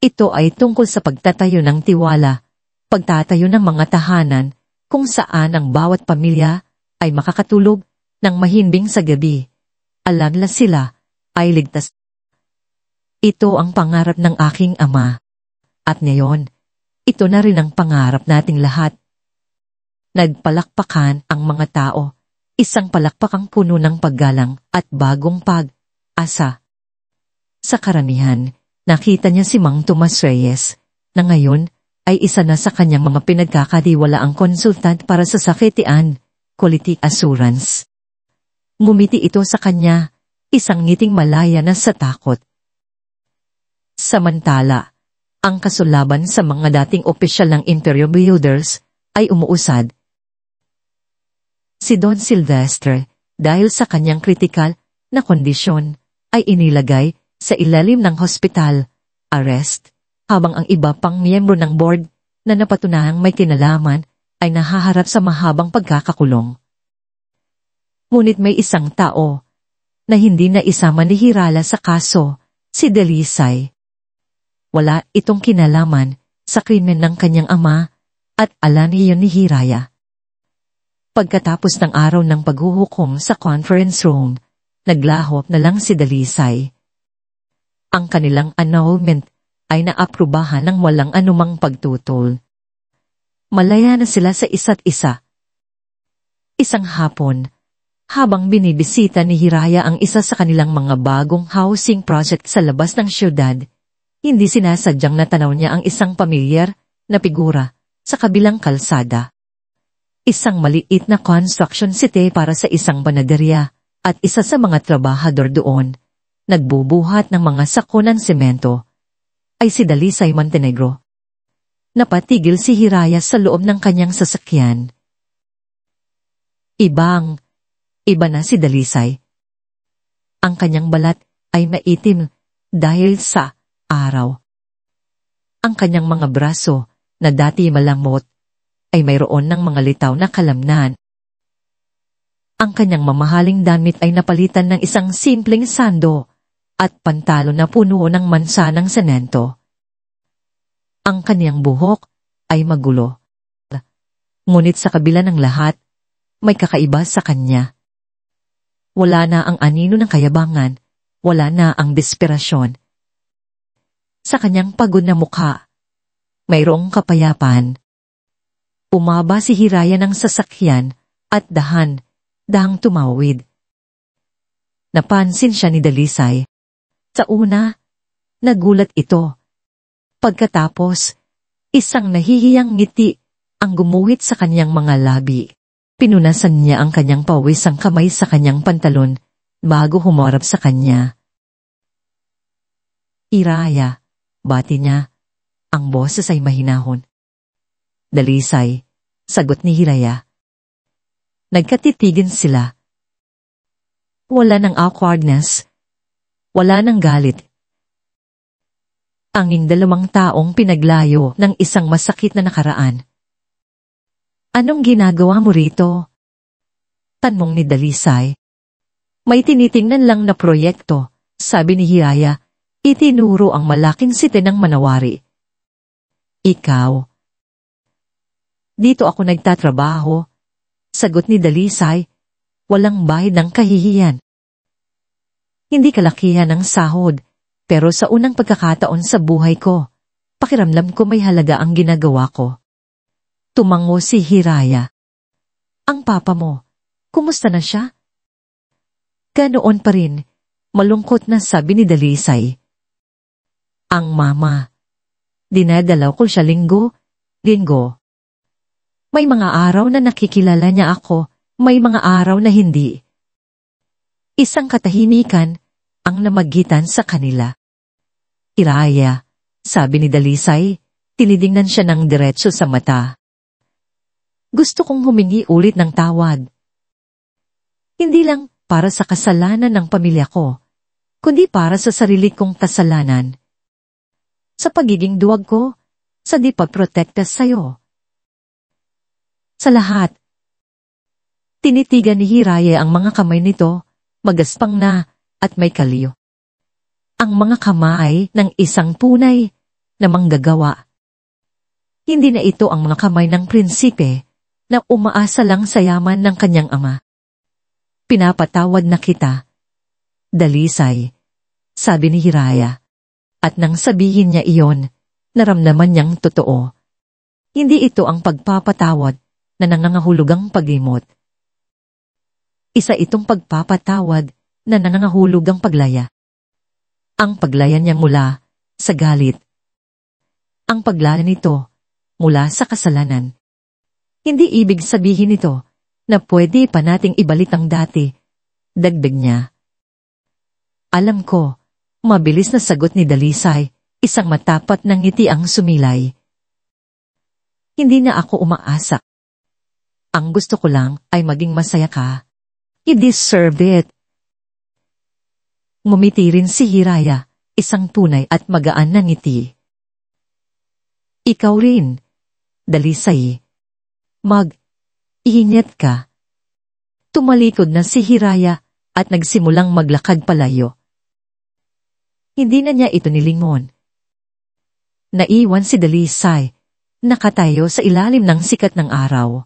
S1: Ito ay tungkol sa pagtatayo ng tiwala, pagtatayo ng mga tahanan kung saan ang bawat pamilya ay makakatulog ng mahimbing sa gabi. Alam na sila ay ligtas. Ito ang pangarap ng aking ama. At ngayon, ito na rin ang pangarap nating lahat. Nagpalakpakan ang mga tao, isang palakpakang puno ng paggalang at bagong pag-asa. Sa karamihan, nakita niya si Mang Tomas Reyes, na ngayon ay isa na sa kanyang mga pinagkakadiwalaang konsultant para sa sakitian, quality assurance. Ngumiti ito sa kanya, isang ngiting malaya na sa takot. Samantala, ang kasulaban sa mga dating opisyal ng interior builders ay umuusad. Si Don Silvestre, dahil sa kanyang kritikal na kondisyon, ay inilagay sa ilalim ng hospital arrest, habang ang iba pang miyembro ng board na napatunahang may kinalaman ay nahaharap sa mahabang pagkakakulong. Ngunit may isang tao na hindi na isama ni Hiraya sa kaso, si Dalisay. Wala itong kinalaman sa krimen ng kanyang ama at alam iyon ni Hiraya. Pagkatapos ng araw ng paghuhukom sa conference room, naglahop na lang si Dalisay. Ang kanilang annulment ay naaprubahan ng walang anumang pagtutol. Malaya na sila sa isa't isa. Isang hapon, habang binibisita ni Hiraya ang isa sa kanilang mga bagong housing project sa labas ng syudad, hindi sinasadyang natanaw niya ang isang pamilyar na figura sa kabilang kalsada. Isang maliit na construction site para sa isang panaderya at isa sa mga trabahador doon, nagbubuhat ng mga sako ng semento, ay si Dalisay Montenegro. Napatigil si Hiraya sa loob ng kanyang sasakyan. Iba na si Dalisay. Ang kanyang balat ay maitim dahil sa araw. Ang kanyang mga braso, na dati malamot, ay mayroon ng mga litaw na kalamnan. Ang kanyang mamahaling damit ay napalitan ng isang simpleng sando at pantalo na puno ng mansa ng semento. Ang kanyang buhok ay magulo. Ngunit sa kabila ng lahat, may kakaiba sa kanya. Wala na ang anino ng kayabangan, wala na ang desperasyon. Sa kanyang pagod na mukha, mayroong kapayapan. Umaba si Hiraya ng sasakyan at dahang tumawid. Napansin siya ni Dalisay. Sa una, nagulat ito. Pagkatapos, isang nahihiyang ngiti ang gumuhit sa kanyang mga labi. Pinunasan niya ang kanyang pawisang kamay sa kanyang pantalon bago humarap sa kanya. Hiraya, bati niya. Ang boses ay mahinahon. Dalisay, sagot ni Hiraya. Nagkatitigin sila. Wala ng awkwardness. Wala ng galit. Anging dalawang taong pinaglayo ng isang masakit na nakaraan. Anong ginagawa mo rito? Tanong ni Dalisay. May tinitingnan lang na proyekto, sabi ni Hiraya. Itinuro ang malaking site ng Manawari. Ikaw? Dito ako nagtatrabaho. Sagot ni Dalisay. Walang bahid ng kahihiyan. Hindi kalakihan ng sahod, pero sa unang pagkakataon sa buhay ko, pakiramdam ko may halaga ang ginagawa ko. Tumango si Hiraya. Ang papa mo, kumusta na siya? Ganoon pa rin, malungkot na sabi ni Dalisay. Ang mama, dinadalaw ko siya linggo. May mga araw na nakikilala niya ako, may mga araw na hindi. Isang katahimikan ang namagitan sa kanila. Hiraya, sabi ni Dalisay, tinidingnan siya ng diretso sa mata. Gusto kong humingi ulit ng tawad. Hindi lang para sa kasalanan ng pamilya ko, kundi para sa sarili kong kasalanan. Sa pagiging duwag ko, sa di pagprotekta sa'yo. Sa lahat, tinitigan ni Hiraya ang mga kamay nito, magaspang na at may kaliyo. Ang mga kamay ng isang tunay na manggagawa. Hindi na ito ang mga kamay ng prinsipe na umaasa lang sa yaman ng kanyang ama. Pinapatawad na kita, Dalisay, sabi ni Hiraya. At nang sabihin niya iyon, naramdaman niyang totoo. Hindi ito ang pagpapatawad na nangangahulugang pag-imot. Isa itong pagpapatawad na nangangahulugang paglaya. Ang paglaya niya mula sa galit. Ang paglaya nito mula sa kasalanan. Hindi ibig sabihin nito na pwede pa nating ibalik ang dati. Dagdag niya. Alam ko, mabilis na sagot ni Dalisay, isang matapat ng ngiti ang sumilay. Hindi na ako umaasa. Ang gusto ko lang ay maging masaya ka. You deserve it. Ngumiti rin si Hiraya, isang tunay at magaan na ngiti. Ikaw rin, Dalisay. Iingat ka. Tumalikod na si Hiraya at nagsimulang maglakad palayo. Hindi na niya ito nilingon. Naiwan si Dalisay, nakatayo sa ilalim ng sikat ng araw.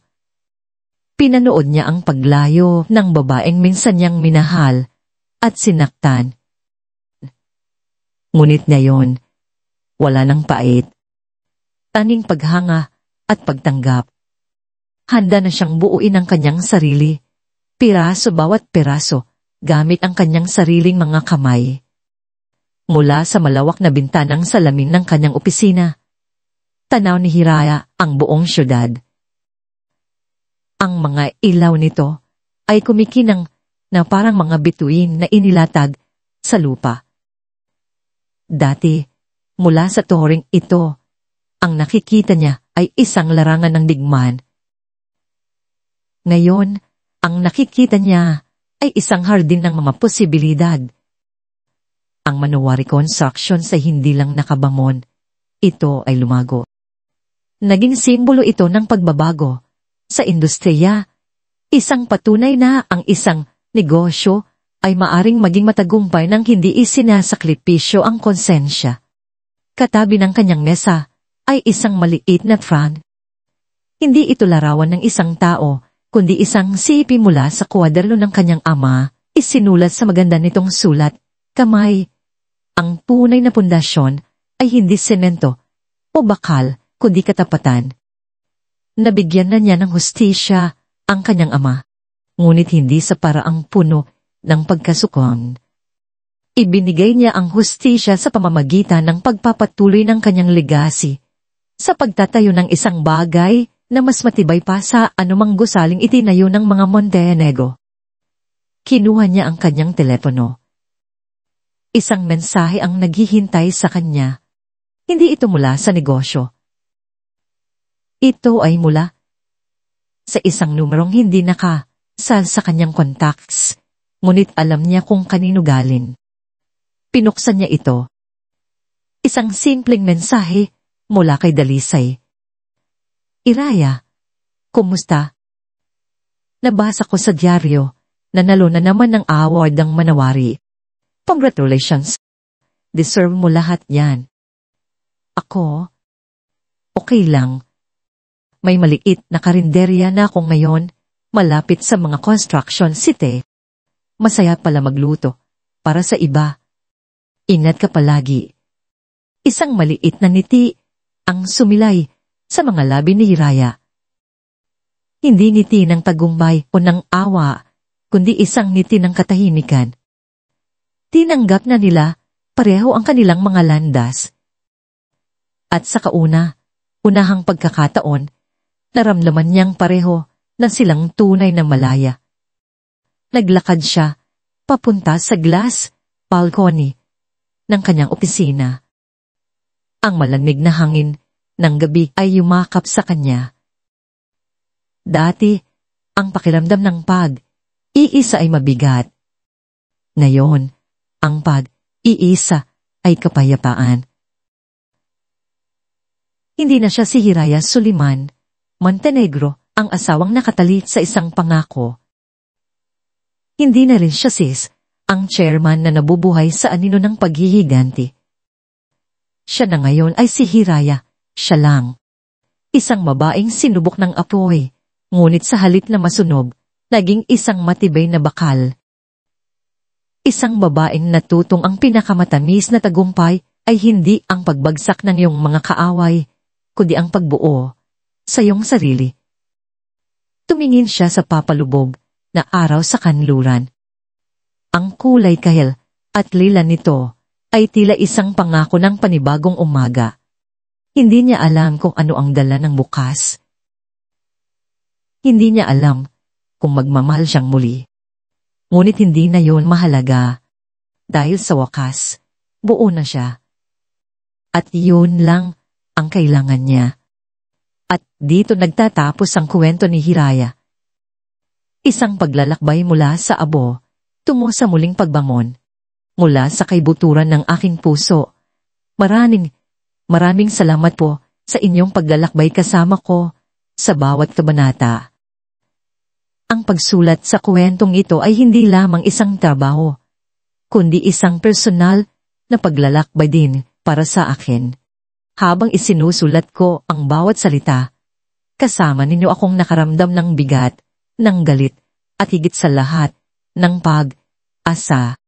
S1: Pinanood niya ang paglayo ng babaeng minsan niyang minahal at sinaktan. Ngunit ngayon, wala nang pait. Tanging paghanga at pagtanggap. Handa na siyang buuin ang kanyang sarili, piraso bawat piraso, gamit ang kanyang sariling mga kamay. Mula sa malawak na bintanang salamin ng kanyang opisina, tanaw ni Hiraya ang buong syudad. Ang mga ilaw nito ay kumikinang na parang mga bituin na inilatag sa lupa. Dati, mula sa toring ito, ang nakikita niya ay isang larangan ng digmaan. Ngayon, ang nakikita niya ay isang hardin ng mga posibilidad. Ang Manawari Construction sa hindi lang nakabangon, ito ay lumago. Naging simbolo ito ng pagbabago sa industriya, isang patunay na ang isang negosyo ay maaring maging matagumpay nang hindi isinasakripisyo ang konsensya. Katabi ng kanyang mesa ay isang maliit na fan. Hindi ito larawan ng isang tao, kundi isang sipi mula sa kwaderno ng kanyang ama, isinulat sa maganda nitong sulat, kamay. Ang tunay na pundasyon ay hindi semento o bakal, kundi katapatan. Nabigyan na niya ng hustisya ang kanyang ama, ngunit hindi sa paraang puno ng pagkasukuan. Ibinigay niya ang hustisya sa pamamagitan ng pagpapatuloy ng kanyang legacy, sa pagtatayo ng isang bagay na mas matibay pa sa anumang gusaling itinayo ng mga Montenegro. Kinuha niya ang kanyang telepono. Isang mensahe ang naghihintay sa kanya. Hindi ito mula sa negosyo. Ito ay mula sa isang numerong hindi nakasal sa kanyang contacts, ngunit alam niya kung kanino galing. Pinuksan niya ito. Isang simpleng mensahe mula kay Dalisay. Hiraya, kumusta? Nabasa ko sa dyaryo na nalo na naman ng award ng Manawari. Congratulations. Deserve mo lahat yan. Ako? Okay lang. May maliit na karinderya na ako ngayon, malapit sa mga construction city. Masaya pala magluto, para sa iba. Ingat ka palagi. Isang maliit na ngiti ang sumilay sa mga labi ni Hiraya. Hindi ngiti ng tagumpay o ng awa, kundi isang ngiti ng katahimikan. Tinanggap na nila pareho ang kanilang mga landas. At sa unahang pagkakataon, naramdaman niyang pareho na silang tunay na malaya. Naglakad siya papunta sa glass balcony ng kanyang opisina. Ang malamig na hangin ng gabi ay yumakap sa kanya. Dati, ang pakiramdam ng pag-iisa ay mabigat. Ngayon, ang pag-iisa ay kapayapaan. Hindi na siya si Hiraya Suliman, Montenegro, ang asawang nakatalit sa isang pangako. Hindi na rin siya ang chairman na nabubuhay sa anino ng paghihiganti. Siya na ngayon ay si Hiraya, siya lang. Isang babaeng sinubok ng apoy, ngunit sa halip na masunog, naging isang matibay na bakal. Isang babaeng natutong ang pinakamatamis na tagumpay ay hindi ang pagbagsak ng iyong mga kaaway, kundi ang pagbuo sa iyong sarili. Tumingin siya sa papalubog na araw sa kanluran. Ang kulay kahel at lila nito ay tila isang pangako ng panibagong umaga. Hindi niya alam kung ano ang dala ng bukas. Hindi niya alam kung magmamahal siyang muli. Ngunit hindi na yon mahalaga. Dahil sa wakas, buo na siya. At yun lang ang kailangan niya. At dito nagtatapos ang kwento ni Hiraya. Isang paglalakbay mula sa abo, tungo sa muling pagbangon. Mula sa kaibuturan ng aking puso. Maraming salamat po sa inyong paglalakbay kasama ko sa bawat kabanata. Ang pagsulat sa kwentong ito ay hindi lamang isang trabaho, kundi isang personal na paglalakbay din para sa akin. Habang isinusulat ko ang bawat salita, kasama ninyo akong nakaramdam ng bigat, ng galit, at higit sa lahat, ng pag-asa.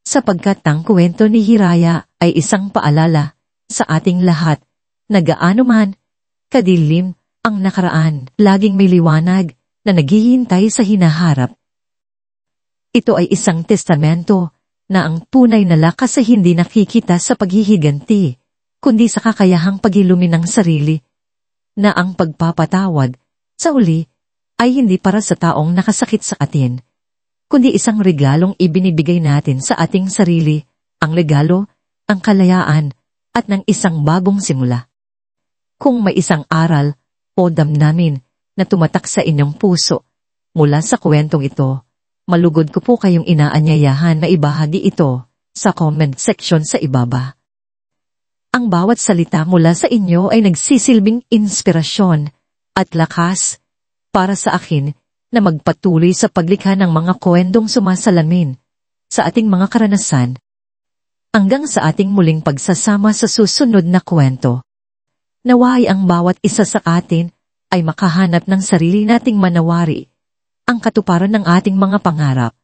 S1: Sapagkat ang kwento ni Hiraya ay isang paalala sa ating lahat na gaano man kadilim ang nakaraan, laging may liwanag na naghihintay sa hinaharap. Ito ay isang testamento na ang tunay na lakas ay hindi nakikita sa paghihiganti, kundi sa kakayahang paghilumi ng sarili, na ang pagpapatawad sa huli ay hindi para sa taong nakasakit sa atin, kundi isang regalong ibinibigay natin sa ating sarili, ang regalo, ang kalayaan, at ng isang bagong simula. Kung may isang aral o damdamin na tumatak sa inyong puso mula sa kwentong ito, malugod ko po kayong inaanyayahan na ibahagi ito sa comment section sa ibaba. Ang bawat salita mula sa inyo ay nagsisilbing inspirasyon at lakas para sa akin na magpatuloy sa paglikha ng mga kwentong sumasalamin sa ating mga karanasan. Hanggang sa ating muling pagsasama sa susunod na kwento. Naway ang bawat isa sa atin ay makahanap ng sarili nating manawari, ang katuparan ng ating mga pangarap.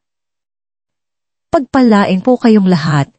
S1: Pagpalain po kayong lahat